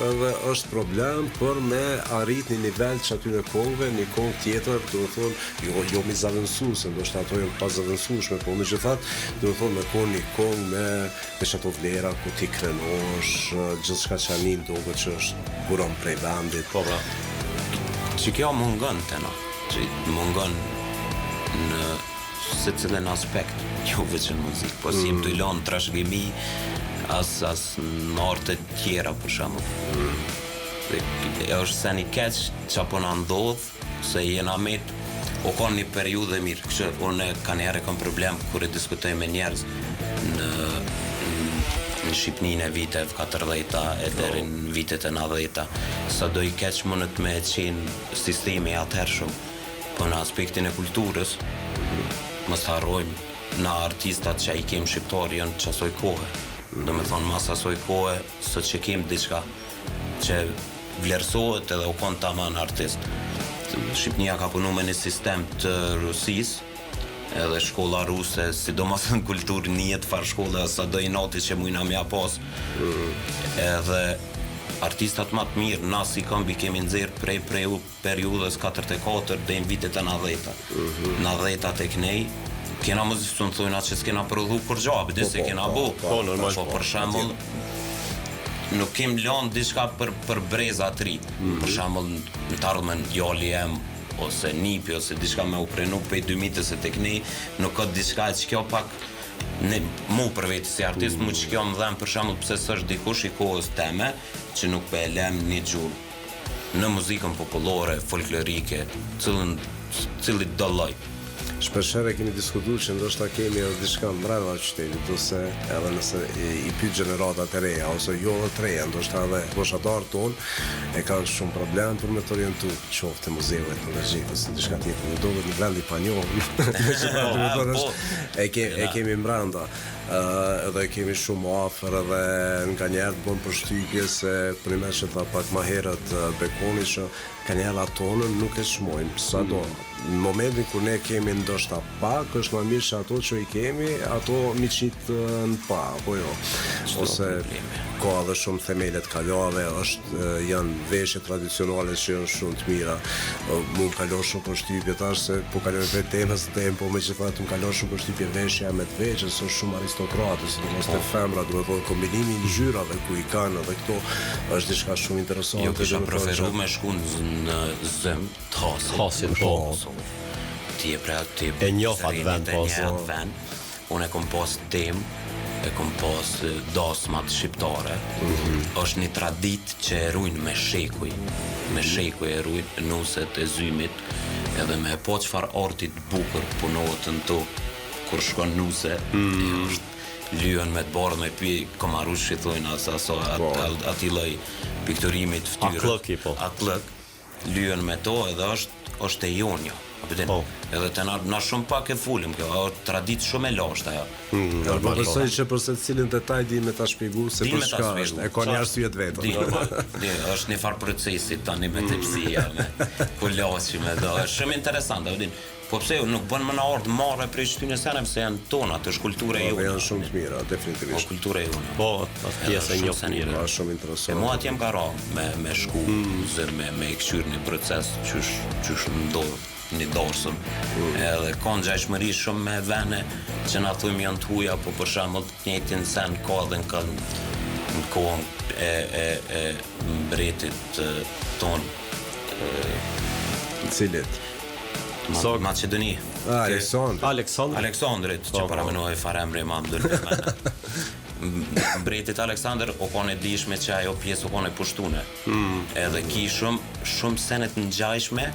[SPEAKER 1] edhe është problem për me arrit një nivel që aty në këngëve, një këngë tjetër, do të thonë, jo mi zavendësuese, ndoshta ato janë pas zavendësueshme, por megjithatë, do të thonë me konë një këngë me ato vlera ku ti krenosh, gjithçka që anin duket që është buron prej vendit.
[SPEAKER 2] Po,
[SPEAKER 3] Që kjo mungon të na, që mungon në se cilën aspekt, jo veçën muzikë, po si më të ilonë trashëgimi as në orë të tjera, për shembull. Dhe është se një keq që apo në ndodhë, se jena met, o ka një periudhë mirë, kështë unë ka njerë kam problem kur e diskutoj me njerëz në Shqipninë e viteve 40-ta e deri në vitet e 90-ta. Sa do i keq mundet me qenë sistemi atëhershëm, po në aspektin e kulturës, mos harrojmë na artistat që i kem shqiptar janë çasoj kohe. Do me thonë mas asoj kohe, sot që kem diçka që vlerësohet edhe u kon tamam artist. Shqipnia ka punu me një sistem të Rusisë, edhe shkolla ruse, sidomos në kulturë njët farë shkolla, sa do i noti që mujna mja pas. Edhe artistat më të mirë, na si këmbi kemi nxerë prej periudhës 44 dhe në vitet e 90-ta. 90-ta tek nej, kena muzikë të thujna që s'kena prodhu kur gjabë, dhe se kena bo.
[SPEAKER 2] normal.
[SPEAKER 3] Po për shembull, nuk kem lanë diçka për breza të ri. Për shembull, në të ardhmen djali em, ose nipi, ose diçka me u prenu pej 2000-s e tek ne, nuk ka diçka që kjo pak mu për vetë si artist, mu që kjo më dhem për shembull pse s'është dikush i kohës teme që nuk pe e lem një gjurë në muzikën popullore, folklorike, cili do lloj.
[SPEAKER 1] Shpeshherë kemi diskutuar që ndoshta kemi edhe diçka mbrapa qytetit, ose edhe nëse i pyet gjeneratat e reja ose jo edhe të reja, ndoshta edhe fushatarët tonë e kanë shumë problem për me të orientuar qoftë muzeu etnologjik ose diçka tjetër. Do të në vend i panjohur. E kemi mbranda. Edhe kemi shumë afër edhe nga njerë të bën përshtypje se për një që tha pak ma herët Bekoni që ka njerë atonën nuk e shmojnë sa do. Në momentin kur ne kemi ndoshta pak, është më mirë që ato që i kemi, ato mi qitë në pa, apo jo. Ose ka edhe shumë themelet kalave, janë veshje tradicionale që janë shumë të mira. Mu më kalon shumë përshtypje tash se po kalon për temës tem, po me që fatë më kalon shumë përshtypje veshja me të veçën, së shumë aristokratë, sidomos të femra, do të thonë kombinimi i ngjyrave ku i kanë edhe këto është diçka shumë interesante.
[SPEAKER 3] Jo kisha preferu me shku në zëm të hasin. Ti e
[SPEAKER 2] njoh atë vend,
[SPEAKER 3] unë e kom pas tem, e kom pas dasmat shqiptare. Është një tradit që e rujnë me shekuj e rujnë nuset e zymit, edhe me po çfarë artit bukur punohet në to kur shkon nuse, është lyën me të bardhë me pi komarush që thojnë ati lloj pikturimit fytyrës. Aklëk, lyën me to edhe është e jonja. Edhe të na shumë pak e fulim kjo, është tradit shumë e lashtë ajo.
[SPEAKER 1] Po besoj që për se cilin detaj di me ta shpjegu se për shka është, e ka një arsye të vetëm.
[SPEAKER 3] Është një farë procesi tani me tepsia, me kulaqi, me do, është shumë interesant, Po pse nuk bën më na ardh marrë prej shtynë sene pse janë tona, është kultura
[SPEAKER 1] Po
[SPEAKER 3] jote.
[SPEAKER 1] janë shumë të mira,
[SPEAKER 3] Po
[SPEAKER 1] definitivisht.
[SPEAKER 3] kultura jote.
[SPEAKER 2] Po, pas pjesë e një mirë.
[SPEAKER 1] Është shumë
[SPEAKER 3] E
[SPEAKER 1] interesant.
[SPEAKER 3] mua t'jem ka ra me shku zë me këshyr një proces qysh më ndodh një dorsëm. Edhe ka ngjashmëri shumë me vene që na thujmë janë t'huja, po për shembull të njëjtin sen ka edhe në kohën e mbretit ton
[SPEAKER 1] Cilit?
[SPEAKER 3] Macedoni. Aleksandrit, që paramenoj faremri ma më dërë mene. Mbretit Aleksandr o kone dishme që ajo pjesë o kone pushtune. Edhe ki shumë senet në gjajshme,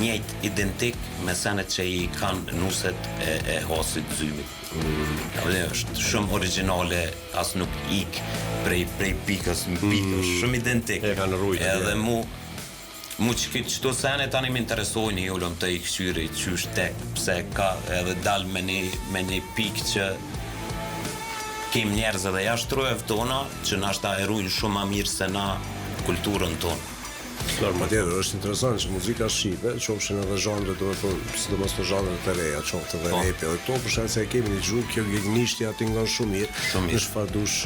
[SPEAKER 3] njëjt identik me senet që i kanë nuset e hasit zymit. Është shumë originale, as nuk ik prej pikës në pikë, është shumë identik.
[SPEAKER 2] E kanë rrujt.
[SPEAKER 3] Edhe mu që këtë qëto sene tani më interesoj një jullëm të i këshyri qysh tek, pse ka edhe dal me një pikë që kem njerëz edhe jashtë trojeve tona që na shta erujnë shumë ma mirë se na kulturën tonë.
[SPEAKER 1] Patjetër, është interesant që muzika shqipe, qofshin edhe zhanre, do të thonë, sidomos të zhanret të reja, qoftë edhe rapi, edhe këto për shkak se e kemi një gjuhë, kjo gënjeshtja aty ngon shumë mirë. Në çfarëdush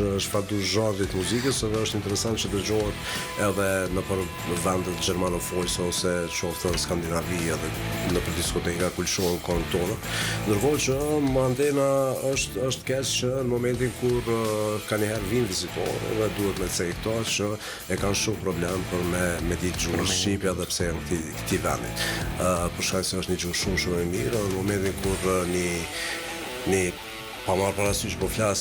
[SPEAKER 1] zhanrit muzikës, edhe është interesant që dëgjohet edhe nëpër vendet gjermanofojse ose qoftë në Skandinavi edhe nëpër diskoteka ku lëshohen kohën tonë. Ndërkohë që mandena është keq që në momentin kur kanjëherë vinë vizitorë edhe duhet me thënë këto që e kanë shumë problem për me ditë gjuhën shqipe edhe pse janë këtij vendit. Për shkak se është një gjuhë shumë e mirë, në momentin kur një pa marrë parasysh po flas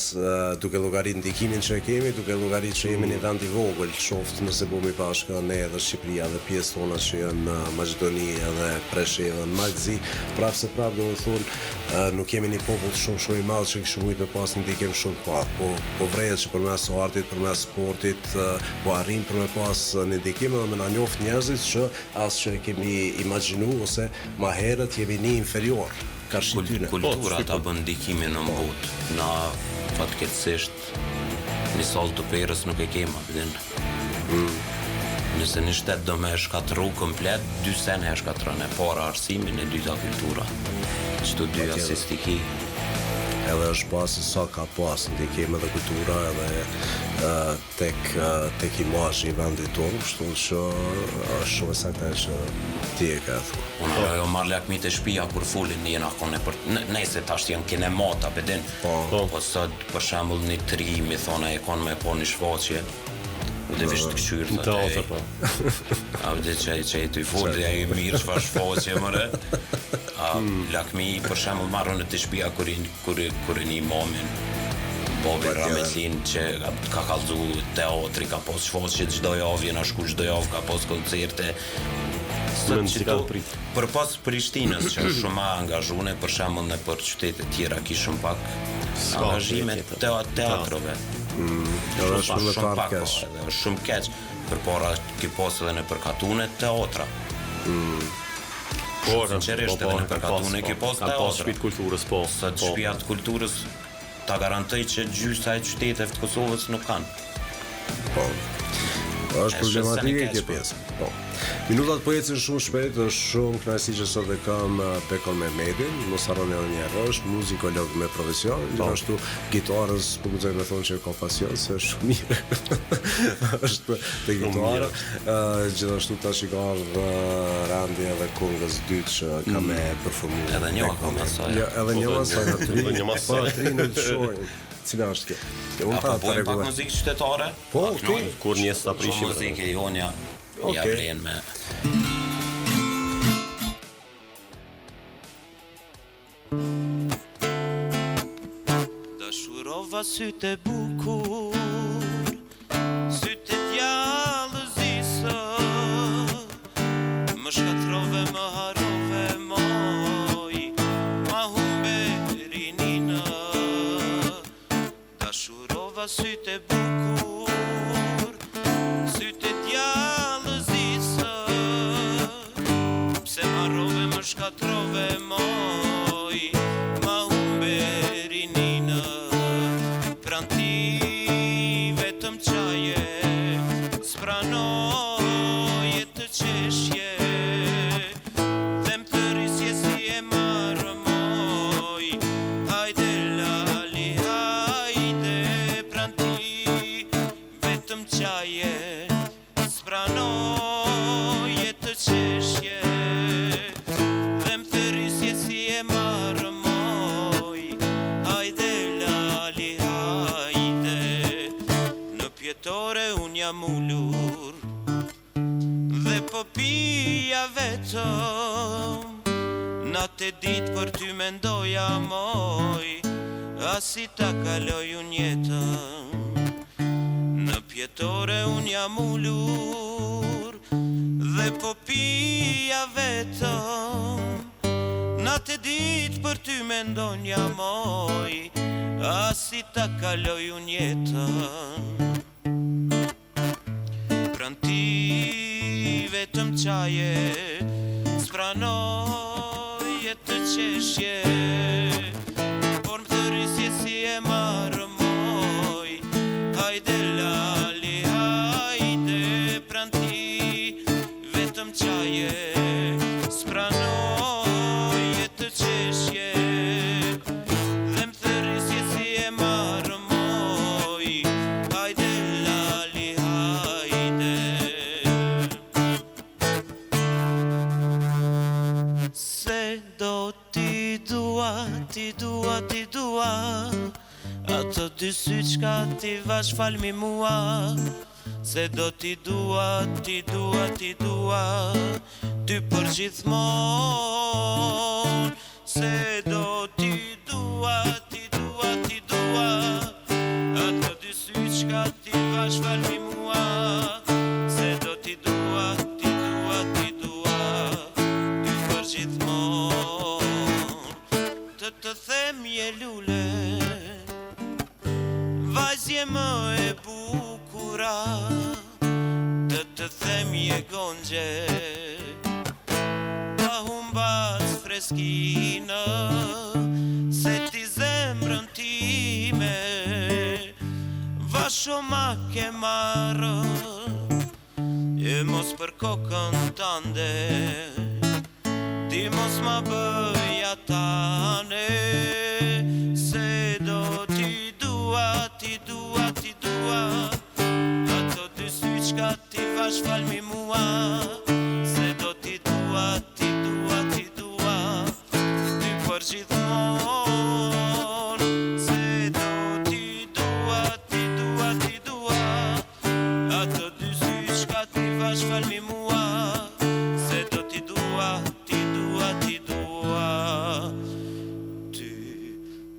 [SPEAKER 1] duke llogarit ndikimin që e kemi, duke llogarit që jemi një vend i vogël, qoftë nëse bëmi bashkë ne edhe Shqipëria dhe pjesë tona që janë në Maqedoni edhe Preshevë, në Magzi, prapë se prapë do të thonë nuk kemi një popull shumë i madh që kishte mujt me pas ndikim shumë të madh, po vrejet që përmes artit, përmes sportit, po arrim për me pas një ndikim edhe me na njoft njerëzit që as që kemi imagjinu ose ma herët jemi një inferior.
[SPEAKER 3] Kultura ta bën ndikimin në botë. Na fatkeqësisht një sallë të perës nuk e kema, përdin. Nëse një shtet do me shkatru komplet, 2 sene e shkatron, e para arsimin, e dyta kultura. Qëto dy asistiki.
[SPEAKER 1] Edhe është pasi sa ka pas ndikim edhe kultura edhe tek imazhi i vendit tonë, kështu që është shumë e saktë që ti e ka thënë.
[SPEAKER 3] Unë ajo marrë lakmit e shtëpia kur folin jena kone për nëse tash janë kinemata, bedin. Po sot për shembull një tri mi thona e kanë me po një shfaqje. Dhe visht të këshyrë të
[SPEAKER 2] po.
[SPEAKER 3] A vëdi që e të i folë dhe e mirë që fa shfaqje mëre. Lakmi për shembull marrën në të shtëpia kur një imamin Bobi Rametlin që ka kallzu teatri, ka pos shfaqje çdo javë, jena shku çdo javë, ka pos koncerte. Për pas Prishtinës që është shumë angazhune, për shembull në për qytete tjera kishëm pak angazhime teatrove. Shumë pak, edhe shumë keq. Përpara ki pas edhe në përkatune teatra. Sinqerisht edhe në përkatune ki pas teatra.
[SPEAKER 2] Shtëpitë kulturës, po.
[SPEAKER 3] Sa shtëpia të kulturës ta garantoj që gjysa e qyteteve të Kosovës nuk kanë.
[SPEAKER 1] Po. Është problematike kjo pjesë. Po. Minutat po ecën shumë shpejt, është shumë kënaqësi që sot e kam Bekon Mehmetin, mos harroni edhe një herë, është muzikolog me profesion, gjithashtu gitarës, po guxoj me thonë që ka pasion, se është shumë mirë. Është te gitara, gjithashtu tash i ka Randi edhe këngës dytë që ka me performuar.
[SPEAKER 3] Edhe një akoma asaj.
[SPEAKER 1] Ja, edhe një asaj natri.
[SPEAKER 2] Edhe një asaj.
[SPEAKER 1] Po tri në të shohim. Cila është kjo?
[SPEAKER 3] Apo bojmë pak muzikë qytetare?
[SPEAKER 1] Po,
[SPEAKER 2] kur njes ta prishim.
[SPEAKER 3] Muzikë e jonja ja vlen me. Dashurova sytë bukur, sytë djallëzisë, më shkatrove, më harove, moj, ma humbe rininë. Dashurova sytë bukur, sytë djallëzisë, pse ma rove, më shkatrove, moj, ma humbe rininë. Pran ti vetëm qaje, spranoje të qeshje, dhe më të risje si e ma vetëm natë e ditë për ty mendoja moj, asi ta kaloj unë jetën. Në pjetore unë jam ullur dhe po pija vetëm, natë e ditë për ty mendonja moj, asi ta kaloj unë jetën. Pran ti vetëm qaje, s'pranoj e të qeshje, por më të rrisje si e marë moj, hajde lali, hajde. Pran ti vetëm qaje, s'pranoj e të qeshje, dhe më të rrisje si e marë moj, hajde lali, hajde. Se do ti dua, ti dua, ti dua, ato dy sy qka ti vash falmi mua. Se do ti dua, ti dua, ti dua, ty për gjithmon. Se do ti dua, ti dua, ti dua, ato dy sy qka ti vash falmi mua. Se do ti dua, ti dua, ti dua, ty për gjithmon. Të them je lule, vajzje më e bukura, të them je gonxhe, pa humbac freskinë, se ti zemrën time, vasho ma ke marrë, e mos për kokën tande, ti mos ma bëja tane. Se do ti dua, ti dua, ti dua, ato dy sy qka ti vash falmi mua. Se do ti dua, ti dua, ti dua, ty për gjithmon. Se do ti dua, ti dua, ti dua, ato dy sy qka ti vash falmi mua. Se do ti dua, ti dua, ti dua, ty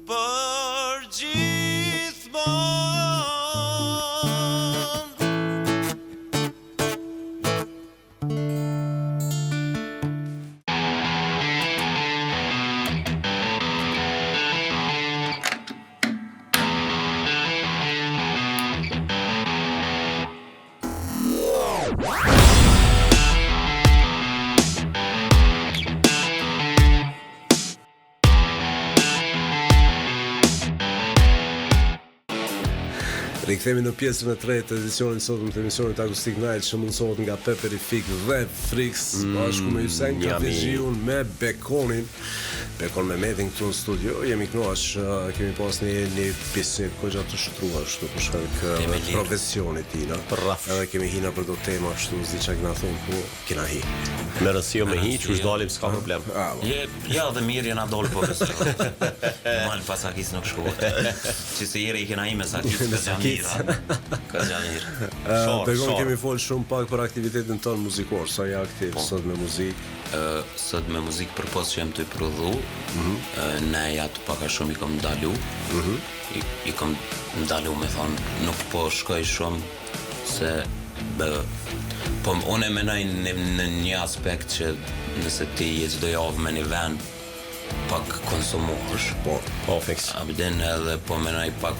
[SPEAKER 3] për gjithmon.
[SPEAKER 1] Rikthehemi në pjesën e tretë të edicionit sotëm të emisionit Akustik Night, që mundsohet nga Peperifik dhe Frix, bashku me Hysen Kafezhiun me Bekonin. Bekon me Medin këtu në studio. Jemi kënaqsh, kemi pas një pjesë goxha të shtruar kështu për shkak profesionit tina. Edhe kemi hina për do tema kështu, s'di çka kena thonë, po kena hi.
[SPEAKER 2] Me rësio me hi, që është dalim s'ka problem.
[SPEAKER 3] Ja dhe mirë jena dollë profesor. Mal pasakis nuk shkohet. Që se jere I kena I me sakis, ka gjanir.
[SPEAKER 1] Bekon kemi folë shumë pak për aktivitetin tonë muzikor, sa ja aktiv sot me muzikë.
[SPEAKER 3] Sot me muzikë për pos që jem të I prodhu, ne ja të paka shumë I kom ndalu, I kom ndalu me thonë, nuk po shkoj shumë, se po unë e menaj në një aspekt që nëse ti je çdo javë me një vend, pak konsumohesh.
[SPEAKER 2] Po, fix.
[SPEAKER 3] Abden edhe po menaj pak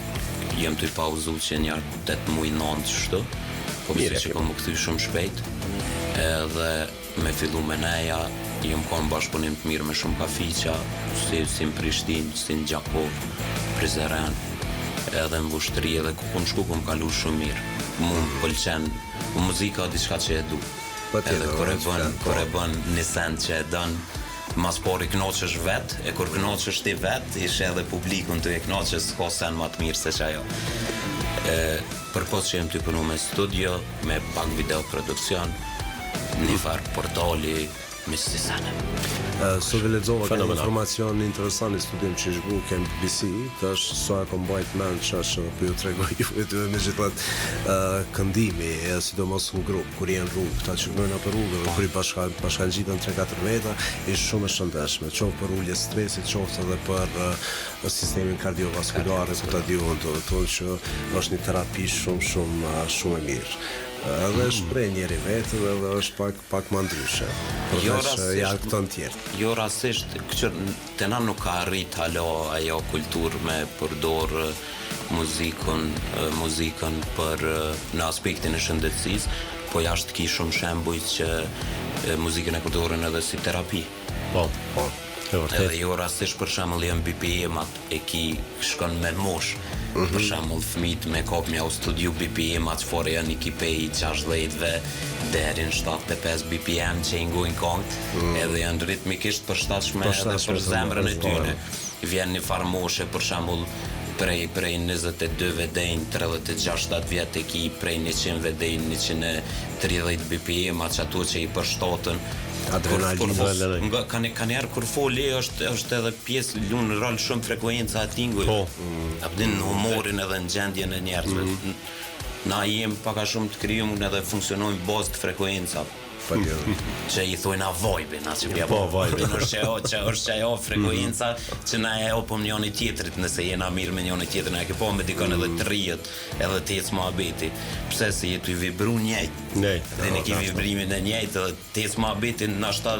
[SPEAKER 3] jem të I pauzu që një 8 muj 9 qështu, po bise që kom më këthy shumë shpejt, edhe me fillu me neja, jem kom bashkëpunim të mirë me shumë kafiqa, si në Prishtinë, si në Gjakov, Prizren, edhe në Vushtri, edhe ku në shku kom kalu shumë mirë. Mu më pëlqen, muzika diçka që e du. Edhe kur e bën një send që e dën, mas por I knoqesh vet, e kur knoqesh ti vet, ishe edhe publikun të e knoqesh s'ka sen ma të mirë se që ajo. Për pos që jem të punu me studio, me pak video produksion, një farë portali, Mish si sana.
[SPEAKER 1] Sot lexova ka
[SPEAKER 2] Fenomenal.
[SPEAKER 1] informacion interesant në studim që zhgu kem BBC, tash sa e kom bajt mend çash po ju tregoj ju të megjithatë këndimi, sidomos në grup, kur janë rrugë, ta që gjojnë për rrugë, dhe kur i bashkangjiten 3-4 veta, është shumë e shëndetshme, qoftë për ulje stresit, qoftë edhe për sistemin kardiovaskular, ku ta diun, do të thonë që është një terapi shumë e mirë. Edhe shpreh njëri vetë dhe është pak më ndryshe. Përveç janë këto të tjerë.
[SPEAKER 3] Jo rastisht, të na nuk ka arrit halo ajo kulturë me përdor muzikën për në aspektin e shëndetësisë, po jashtë ki shumë shembuj që muzikën e përdoren edhe si terapi.
[SPEAKER 2] Po. E
[SPEAKER 3] Edhe
[SPEAKER 2] vërtet.
[SPEAKER 3] jo rastisht për shembull janë BPM-at e ki shkon me mosh. Për shembull fëmijët me kop me studiu BPM-at çfarë janë i kipej 60-ve deri në 75 BPM që i ngujnë këngë, edhe janë ritmikisht përshtatshme edhe për zemrën e tyre. Vjen një farmoshe për shembull prej 22-ve deri në 36 vjet e ki prej 100-ve deri në 130 BPM që ato që i përshtatën
[SPEAKER 1] Adrenalinë.
[SPEAKER 3] Kanë herë kur foli është edhe pjesë lunë rol shumë frekuenca e tinguj.
[SPEAKER 2] Po.
[SPEAKER 3] Abdin në humorin edhe në gjendjen e njerëzve. Na jem paka shumë të krijuar edhe funksionojnë bazë të frekuenca. Që i thojnë a vibe, na që bja
[SPEAKER 2] Po, vibe.
[SPEAKER 3] është ajo frekuenca që na e opëm njëri tjetrit nëse jena mirë me njëri tjetrin, e ke po me dikon edhe të rrihet, edhe të ecë mohabeti. Pse se jetu i vibru njëjtë.
[SPEAKER 2] Nej.
[SPEAKER 3] Dhe ne kemi vibrimin e njëjtë, edhe të ecë mohabetin nashta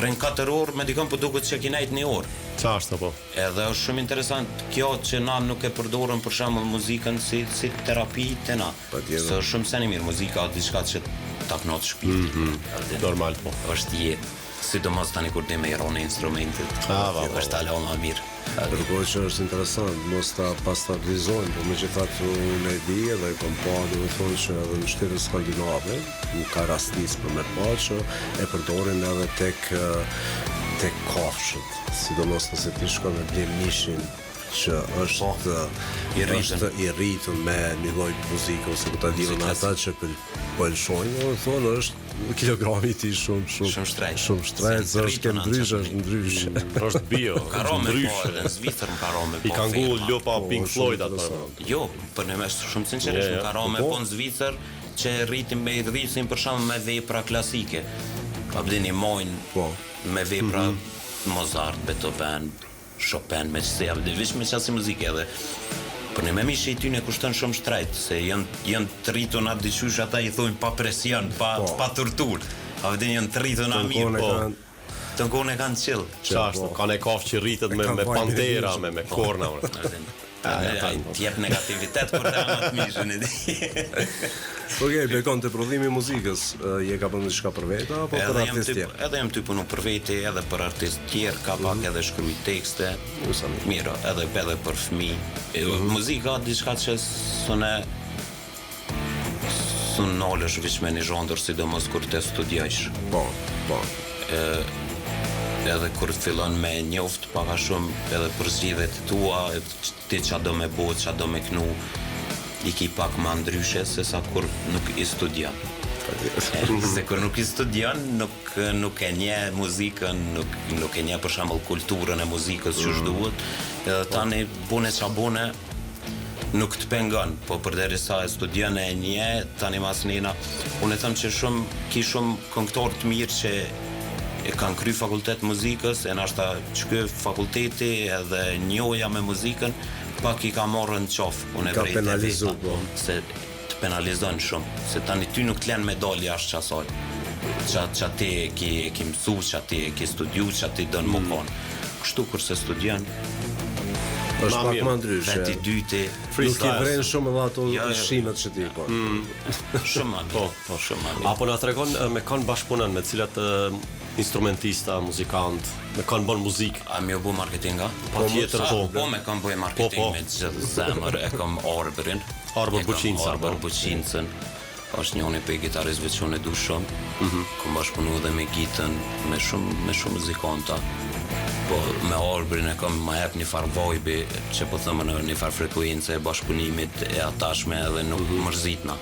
[SPEAKER 3] rrin 4 orë me dikon po duket që kinajt 1 orë.
[SPEAKER 2] Çfarë po?
[SPEAKER 3] Edhe është shumë interesant kjo që na nuk e përdorëm për shembull muzikën si terapi te na.
[SPEAKER 1] Patjetër.
[SPEAKER 3] Se është shumë seni mirë, muzika është diçka që ta knot shpirtin.
[SPEAKER 2] Normal po.
[SPEAKER 3] Është jetë. Sidomos tani kur ti me i roni instrumentet. Është alo më mirë.
[SPEAKER 1] Përkohë që është interesant, mos ta pastabilizojnë, po megjithatë unë e di edhe kom pa, do të thonë që edhe në shtetet skandinave, nuk ka rastis për me pa që e përdorin edhe tek kafshët, sidomos nëse ti shkon me bler mishin që është i rritën me një lloj muzike ose ku ta diun ata që po lshojnë, do të thonë është kilogrami i tij shumë shtrejt, është ke ndryshe.
[SPEAKER 2] Është bio.
[SPEAKER 3] Ka rome po, edhe në Zvicër më ka rome po.
[SPEAKER 2] I kanë ngu lopa Pink Floyd atë.
[SPEAKER 3] Jo, për në mes shumë sinqerisht më ka rome po në Zvicër që rritin për shembull me vepra klasike. Abdini mojnë me vepra Mozart, Beethoven, Chopin, me qëse vish me qasi muzike edhe. Për në me mishi i ty në kushton shumë shtrejt, se janë të rritun atë diqysh ata i thujnë pa presion, pa tortur. A vedin janë të rritun a mirë, po. Të nkone kanë qillë.
[SPEAKER 2] Qashtu, kanë e kafë që rritet me pantera, me korna.
[SPEAKER 3] T'jep negativitet për të amat mishën e di.
[SPEAKER 1] Okej, bekon të prodhimi muzikës, je ka bënë diçka për vete apo për artist tjerë?
[SPEAKER 3] Edhe jam ty punu për vete, edhe për artist tjerë, ka pak edhe shkruj tekste. Miro, edhe për fëmijë. Muzika diçka që sun nolësh vish me një zhondër, sidomos kur të studiojsh.
[SPEAKER 1] Po.
[SPEAKER 3] Edhe kur fillon me njoft paka shumë edhe për zgjidhjet tua, ti qa do me bo, qa do me knu, i ki pak ma ndryshe se sa kur nuk i studion. Se kur nuk i studion, nuk e nje muzikën, nuk e nje për shembull kulturën e muzikës që duhet, edhe tani bune qa bune, nuk të pengon, po përderisa e studion e nje, tani mas nina, unë e thëmë që ki shumë këngëtor të mirë që e kanë kry fakultet muzikës, e nashta që ky fakulteti edhe njoja me muzikën, pak i ka morën në qofë.
[SPEAKER 1] Ka penalizu, po.
[SPEAKER 3] Se të penalizon shumë, se tani ty nuk t'len medalja ashtë qasoj. Qa ti e ki mësu, qa ti e ki studiu, qa ti dënë më konë. Kështu kërse studion,
[SPEAKER 1] është pak më ndryshe.
[SPEAKER 3] veti dyti,
[SPEAKER 1] Nuk i vren shumë edhe ato shimet që ti, po.
[SPEAKER 3] shumë ma mirë. Po, shumë ma mirë.
[SPEAKER 2] Apo na tregon me kanë bashkëpunon me cilat instrumentista, muzikant, me kanë bën muzikë.
[SPEAKER 3] A mi u bu marketinga?
[SPEAKER 2] Patjetër, po.
[SPEAKER 3] Po me kam bëj marketing
[SPEAKER 2] Po.
[SPEAKER 3] me gjithë zemër, e kam Arbërin.
[SPEAKER 2] Arbër Buqincën,
[SPEAKER 3] Arbër Buqincën. Është njëri për gitaristëve që unë e du shumë. Kam bashkëpunu dhe me gitën, me shumë muzikanta. Po me Arbërin e kam ma jep një farë vibe, që po thëmë në një farë frekuencë e bashkëpunimit e atashme edhe nuk mërzitna.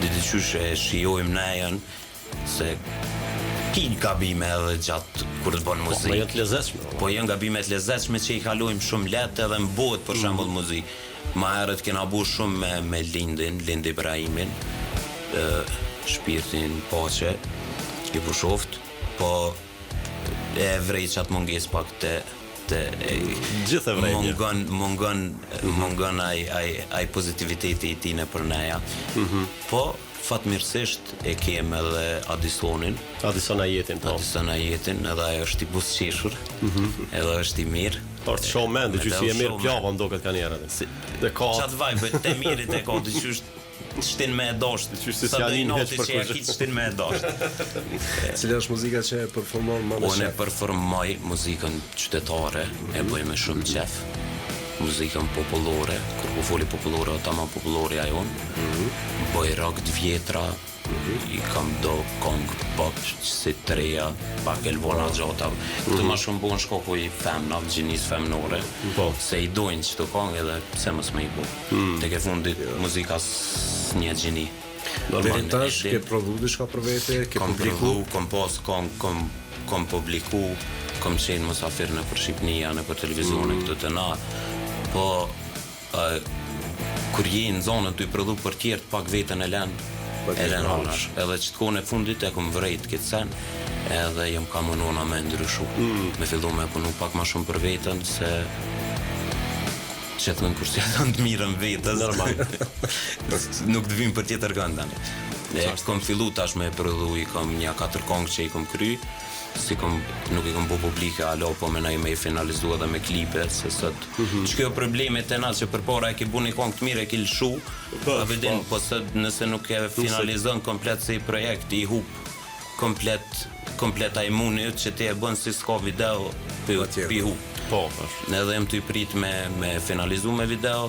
[SPEAKER 3] Ditë qyshe e shijojmë nejen se Ki gabime edhe gjatë kur të bën
[SPEAKER 2] Po
[SPEAKER 3] muzikë.
[SPEAKER 2] janë të lezetshme.
[SPEAKER 3] Po janë gabime të lezetshme që i kalojmë shumë lehtë edhe m'bohet për shembull muzikë. Ma herët kena bu shumë me Lindi Ibrahimin, shpirtin paqe, i pushoft, po e vrej qatë munges pak të
[SPEAKER 2] Gjithë e vrej.
[SPEAKER 3] mungon ai pozitiviteti I tine për neja. Po fatmirësisht e kem edhe Adisonin,
[SPEAKER 2] Adisona jetin, po.
[SPEAKER 3] Adisona jetin, edhe ajo është I buzëqeshur, edhe është I mirë.
[SPEAKER 2] Por të shoh mend, që si e mirë plava më duket kanë herë. Dhe ka
[SPEAKER 3] Qatë vajbë, të mirit e ka, të qysh shtin me e dasht.
[SPEAKER 2] Si janë heq për
[SPEAKER 3] që e kitë shtin me e dasht.
[SPEAKER 1] Cila është muzika që e performon më me
[SPEAKER 3] Unë e
[SPEAKER 1] shef?
[SPEAKER 3] performoj muzikën qytetare, e bëj me shumë qef. Muzikën popullore, kur po foli popullore, tamam popullore ajon. Bëj rock të vjetra, I kam do kong pop si të reja, pak Elvona Gjota. Këtë ma shumë bën shkoku I femna, gjinis femnore, se I dojnë që të kong edhe pse mës me I bu. Tek e fundit muzikas një gjini.
[SPEAKER 1] Deri tash ke prodhu diçka për vete, ke
[SPEAKER 3] Kom
[SPEAKER 1] publiku?
[SPEAKER 3] prodhu, kom pas, kom publiku, kom qenë musafir në për Shqipnia, në për televizione këtë të na, po kur je në zonën të I prodhu për tjertë pak vetën e lenë, anash, edhe që të kone fundit e kom vrejt këtë sen, edhe jam ka mënona me ndryshu, me fillu me punu pak ma shumë për vetën, se që të në kursi janë të mirën vetës, normal, nuk të vim për tjetër gëndani. Kom fillu tash me prodhu, I kom një 4 kongë që I kom kry, nuk I kom bu publike alo, po menaj me I finalizu edhe me klipe, se sot që kjo problemet e na që për para e ki bu një kongë të mire, e ki lëshu, a vedin, po sot nëse nuk e finalizon komplet se I projekt, I hup komplet a I muni që ti e bën si s'ka video, pi hup.
[SPEAKER 2] Po,
[SPEAKER 3] Edhe jem të I prit me finalizu me video,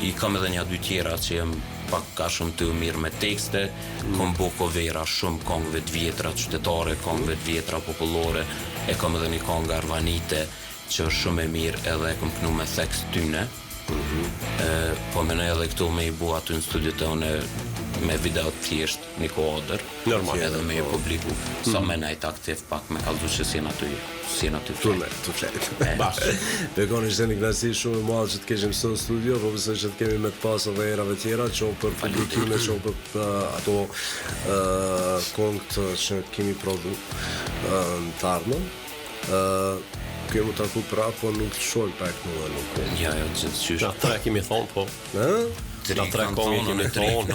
[SPEAKER 3] I kam edhe një 2 tjera që jem pak ka shumë të mirë me tekste, kom bo covera shumë kongëve të vjetra qytetare, kongëve të vjetra popullore, e kam edhe një kongë Arvanite që është shumë e mirë edhe e kom pnu me tekst tyne, po menoj edhe këtu me I bu aty në studiot e une me video të thjesht, një kodër, normal edhe me I publiku, sa me najt aktiv pak me kaldu që si në ty flet.
[SPEAKER 1] Të flet. Bekon ishte një knasi shumë e madhe që të keshim sot në studio, po besoj që të kemi me të pas edhe erave tjera, që për publikime, që për ato kongët që kemi prodhu të ardhmen. Kemi të aku pra, po nuk të shojnë pak në nuk.
[SPEAKER 3] Ja, gjithë qysh.
[SPEAKER 2] na tre kemi thonë, po. Na tre kongë kemi thonë,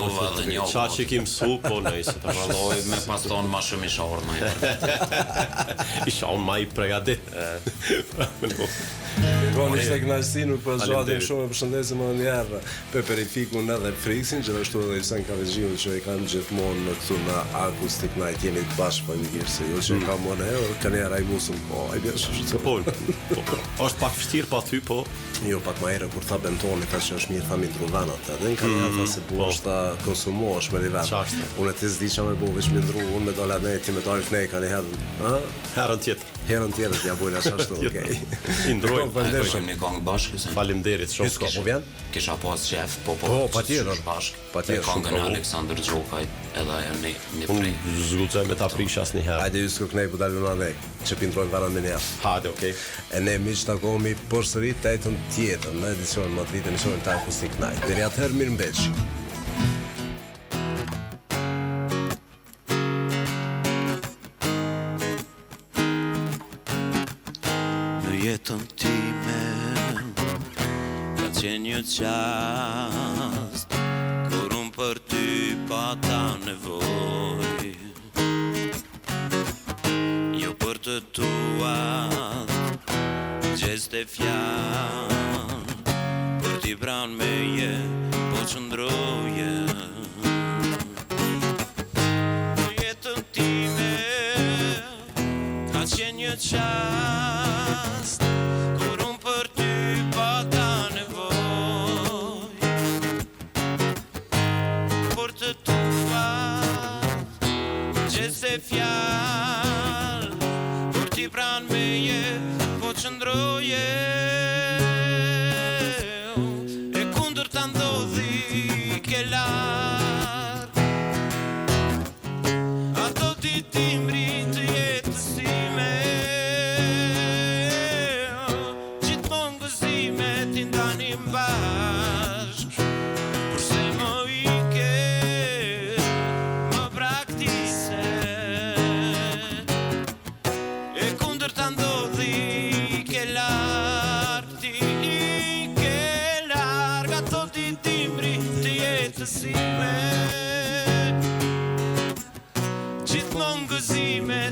[SPEAKER 2] qa që kemi mësu, po nëjse të rralloj.
[SPEAKER 3] Me pas tonë ma shumë isha orë ma
[SPEAKER 2] Isha unë ma I pregadit.
[SPEAKER 1] Bekon ishte knasi, nuk për zhatim shumë e përshëndesim edhe njerë Peperifikun edhe Friksin, gjithashtu edhe Ilsan Kavezgjiu që I kanë gjithmonë në këtu në Akustik Night, jeni të bashkë për një gjirë, se jo që ka më në e, ka njerë a I musëm, po, a I bjerë shështë.
[SPEAKER 2] Po, është pak vështirë pa ty, po.
[SPEAKER 1] Jo, pak ma ere kur tha Bentoni, ta që është mirë tha mi ndruvanat, edhe në ka njerë tha se bu është ta konsumosh me rivet. Unë e ti zdi që me bu vish mi ndru, unë me dola ne, ti me dola fnej, ka një herën.
[SPEAKER 2] Herën tjetër.
[SPEAKER 1] Herën tjetër t'ja bujnë ashtu, okej.
[SPEAKER 2] I ndrojmë.
[SPEAKER 3] Bëjmë një kongë bashkë.
[SPEAKER 2] Faleminderit shumë.
[SPEAKER 1] Ska po vjen?
[SPEAKER 3] Kisha pas qef, po,
[SPEAKER 1] patjetër.
[SPEAKER 3] Patjetër. Kongën e Aleksandr Gjokaj, edhe ajo një prej.
[SPEAKER 2] Unë zgudzoj me ta prish asë një herë.
[SPEAKER 1] Hajde ju s'ku knej, po dalë në ne, që pindrojnë varan me njerë.
[SPEAKER 2] Hajde, okej.
[SPEAKER 1] E ne miq takohemi përsëri të jetën tjetër në edicionin më të vitë, edicionin të Akustik Night. Deri atëherë mirëmbëjtje.
[SPEAKER 3] Në jetën time ka qenë një qast kur unë për ty pata nevoj, jo për të tuat gjeste fjan, për t'i pran me je po qëndroje. Në jetën time ka qenë një qast kur unë për ty pata nevoj, për të tuat gjeste fjal, për t'i pran me je po qëndroje. E kundër të ndodhi ke lar, ato ti timri të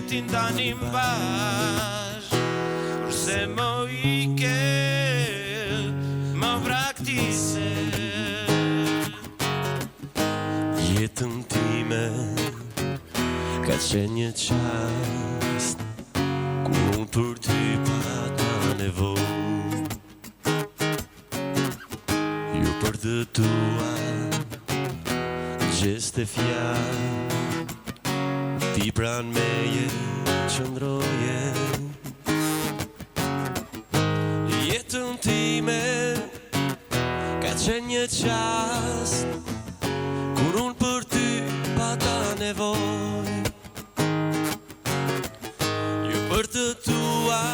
[SPEAKER 5] ti ndanim bash. Kurse më ike, më praktise.
[SPEAKER 2] Jetën time ka qenë një qast ku unë për ty pata nevojë. Jo për të tua gjeste fjalë, ti pran meje qëndroje. Jetën time ka qenë një qast kur unë për ty pata nevojë. Jo për të tua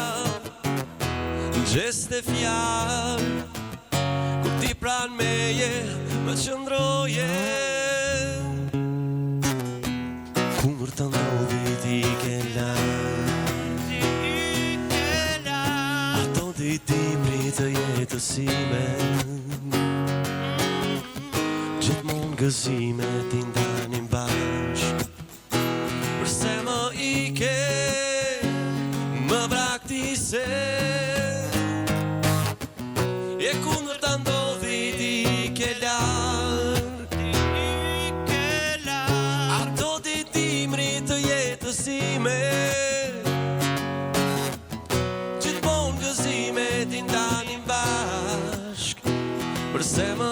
[SPEAKER 2] gjeste fjalë, kur ti pran meje më qëndroje. Kur të ndodhi ti ke la, ato ditimi të jetësime, gjithmonë gëzime ti ndanim bashk. Përse më ike, më praktise, e kundër të ndodhi ti ke larë, ato ditimri të jetësime, gjithmonë gëzime ti ndanim bashk. Përse më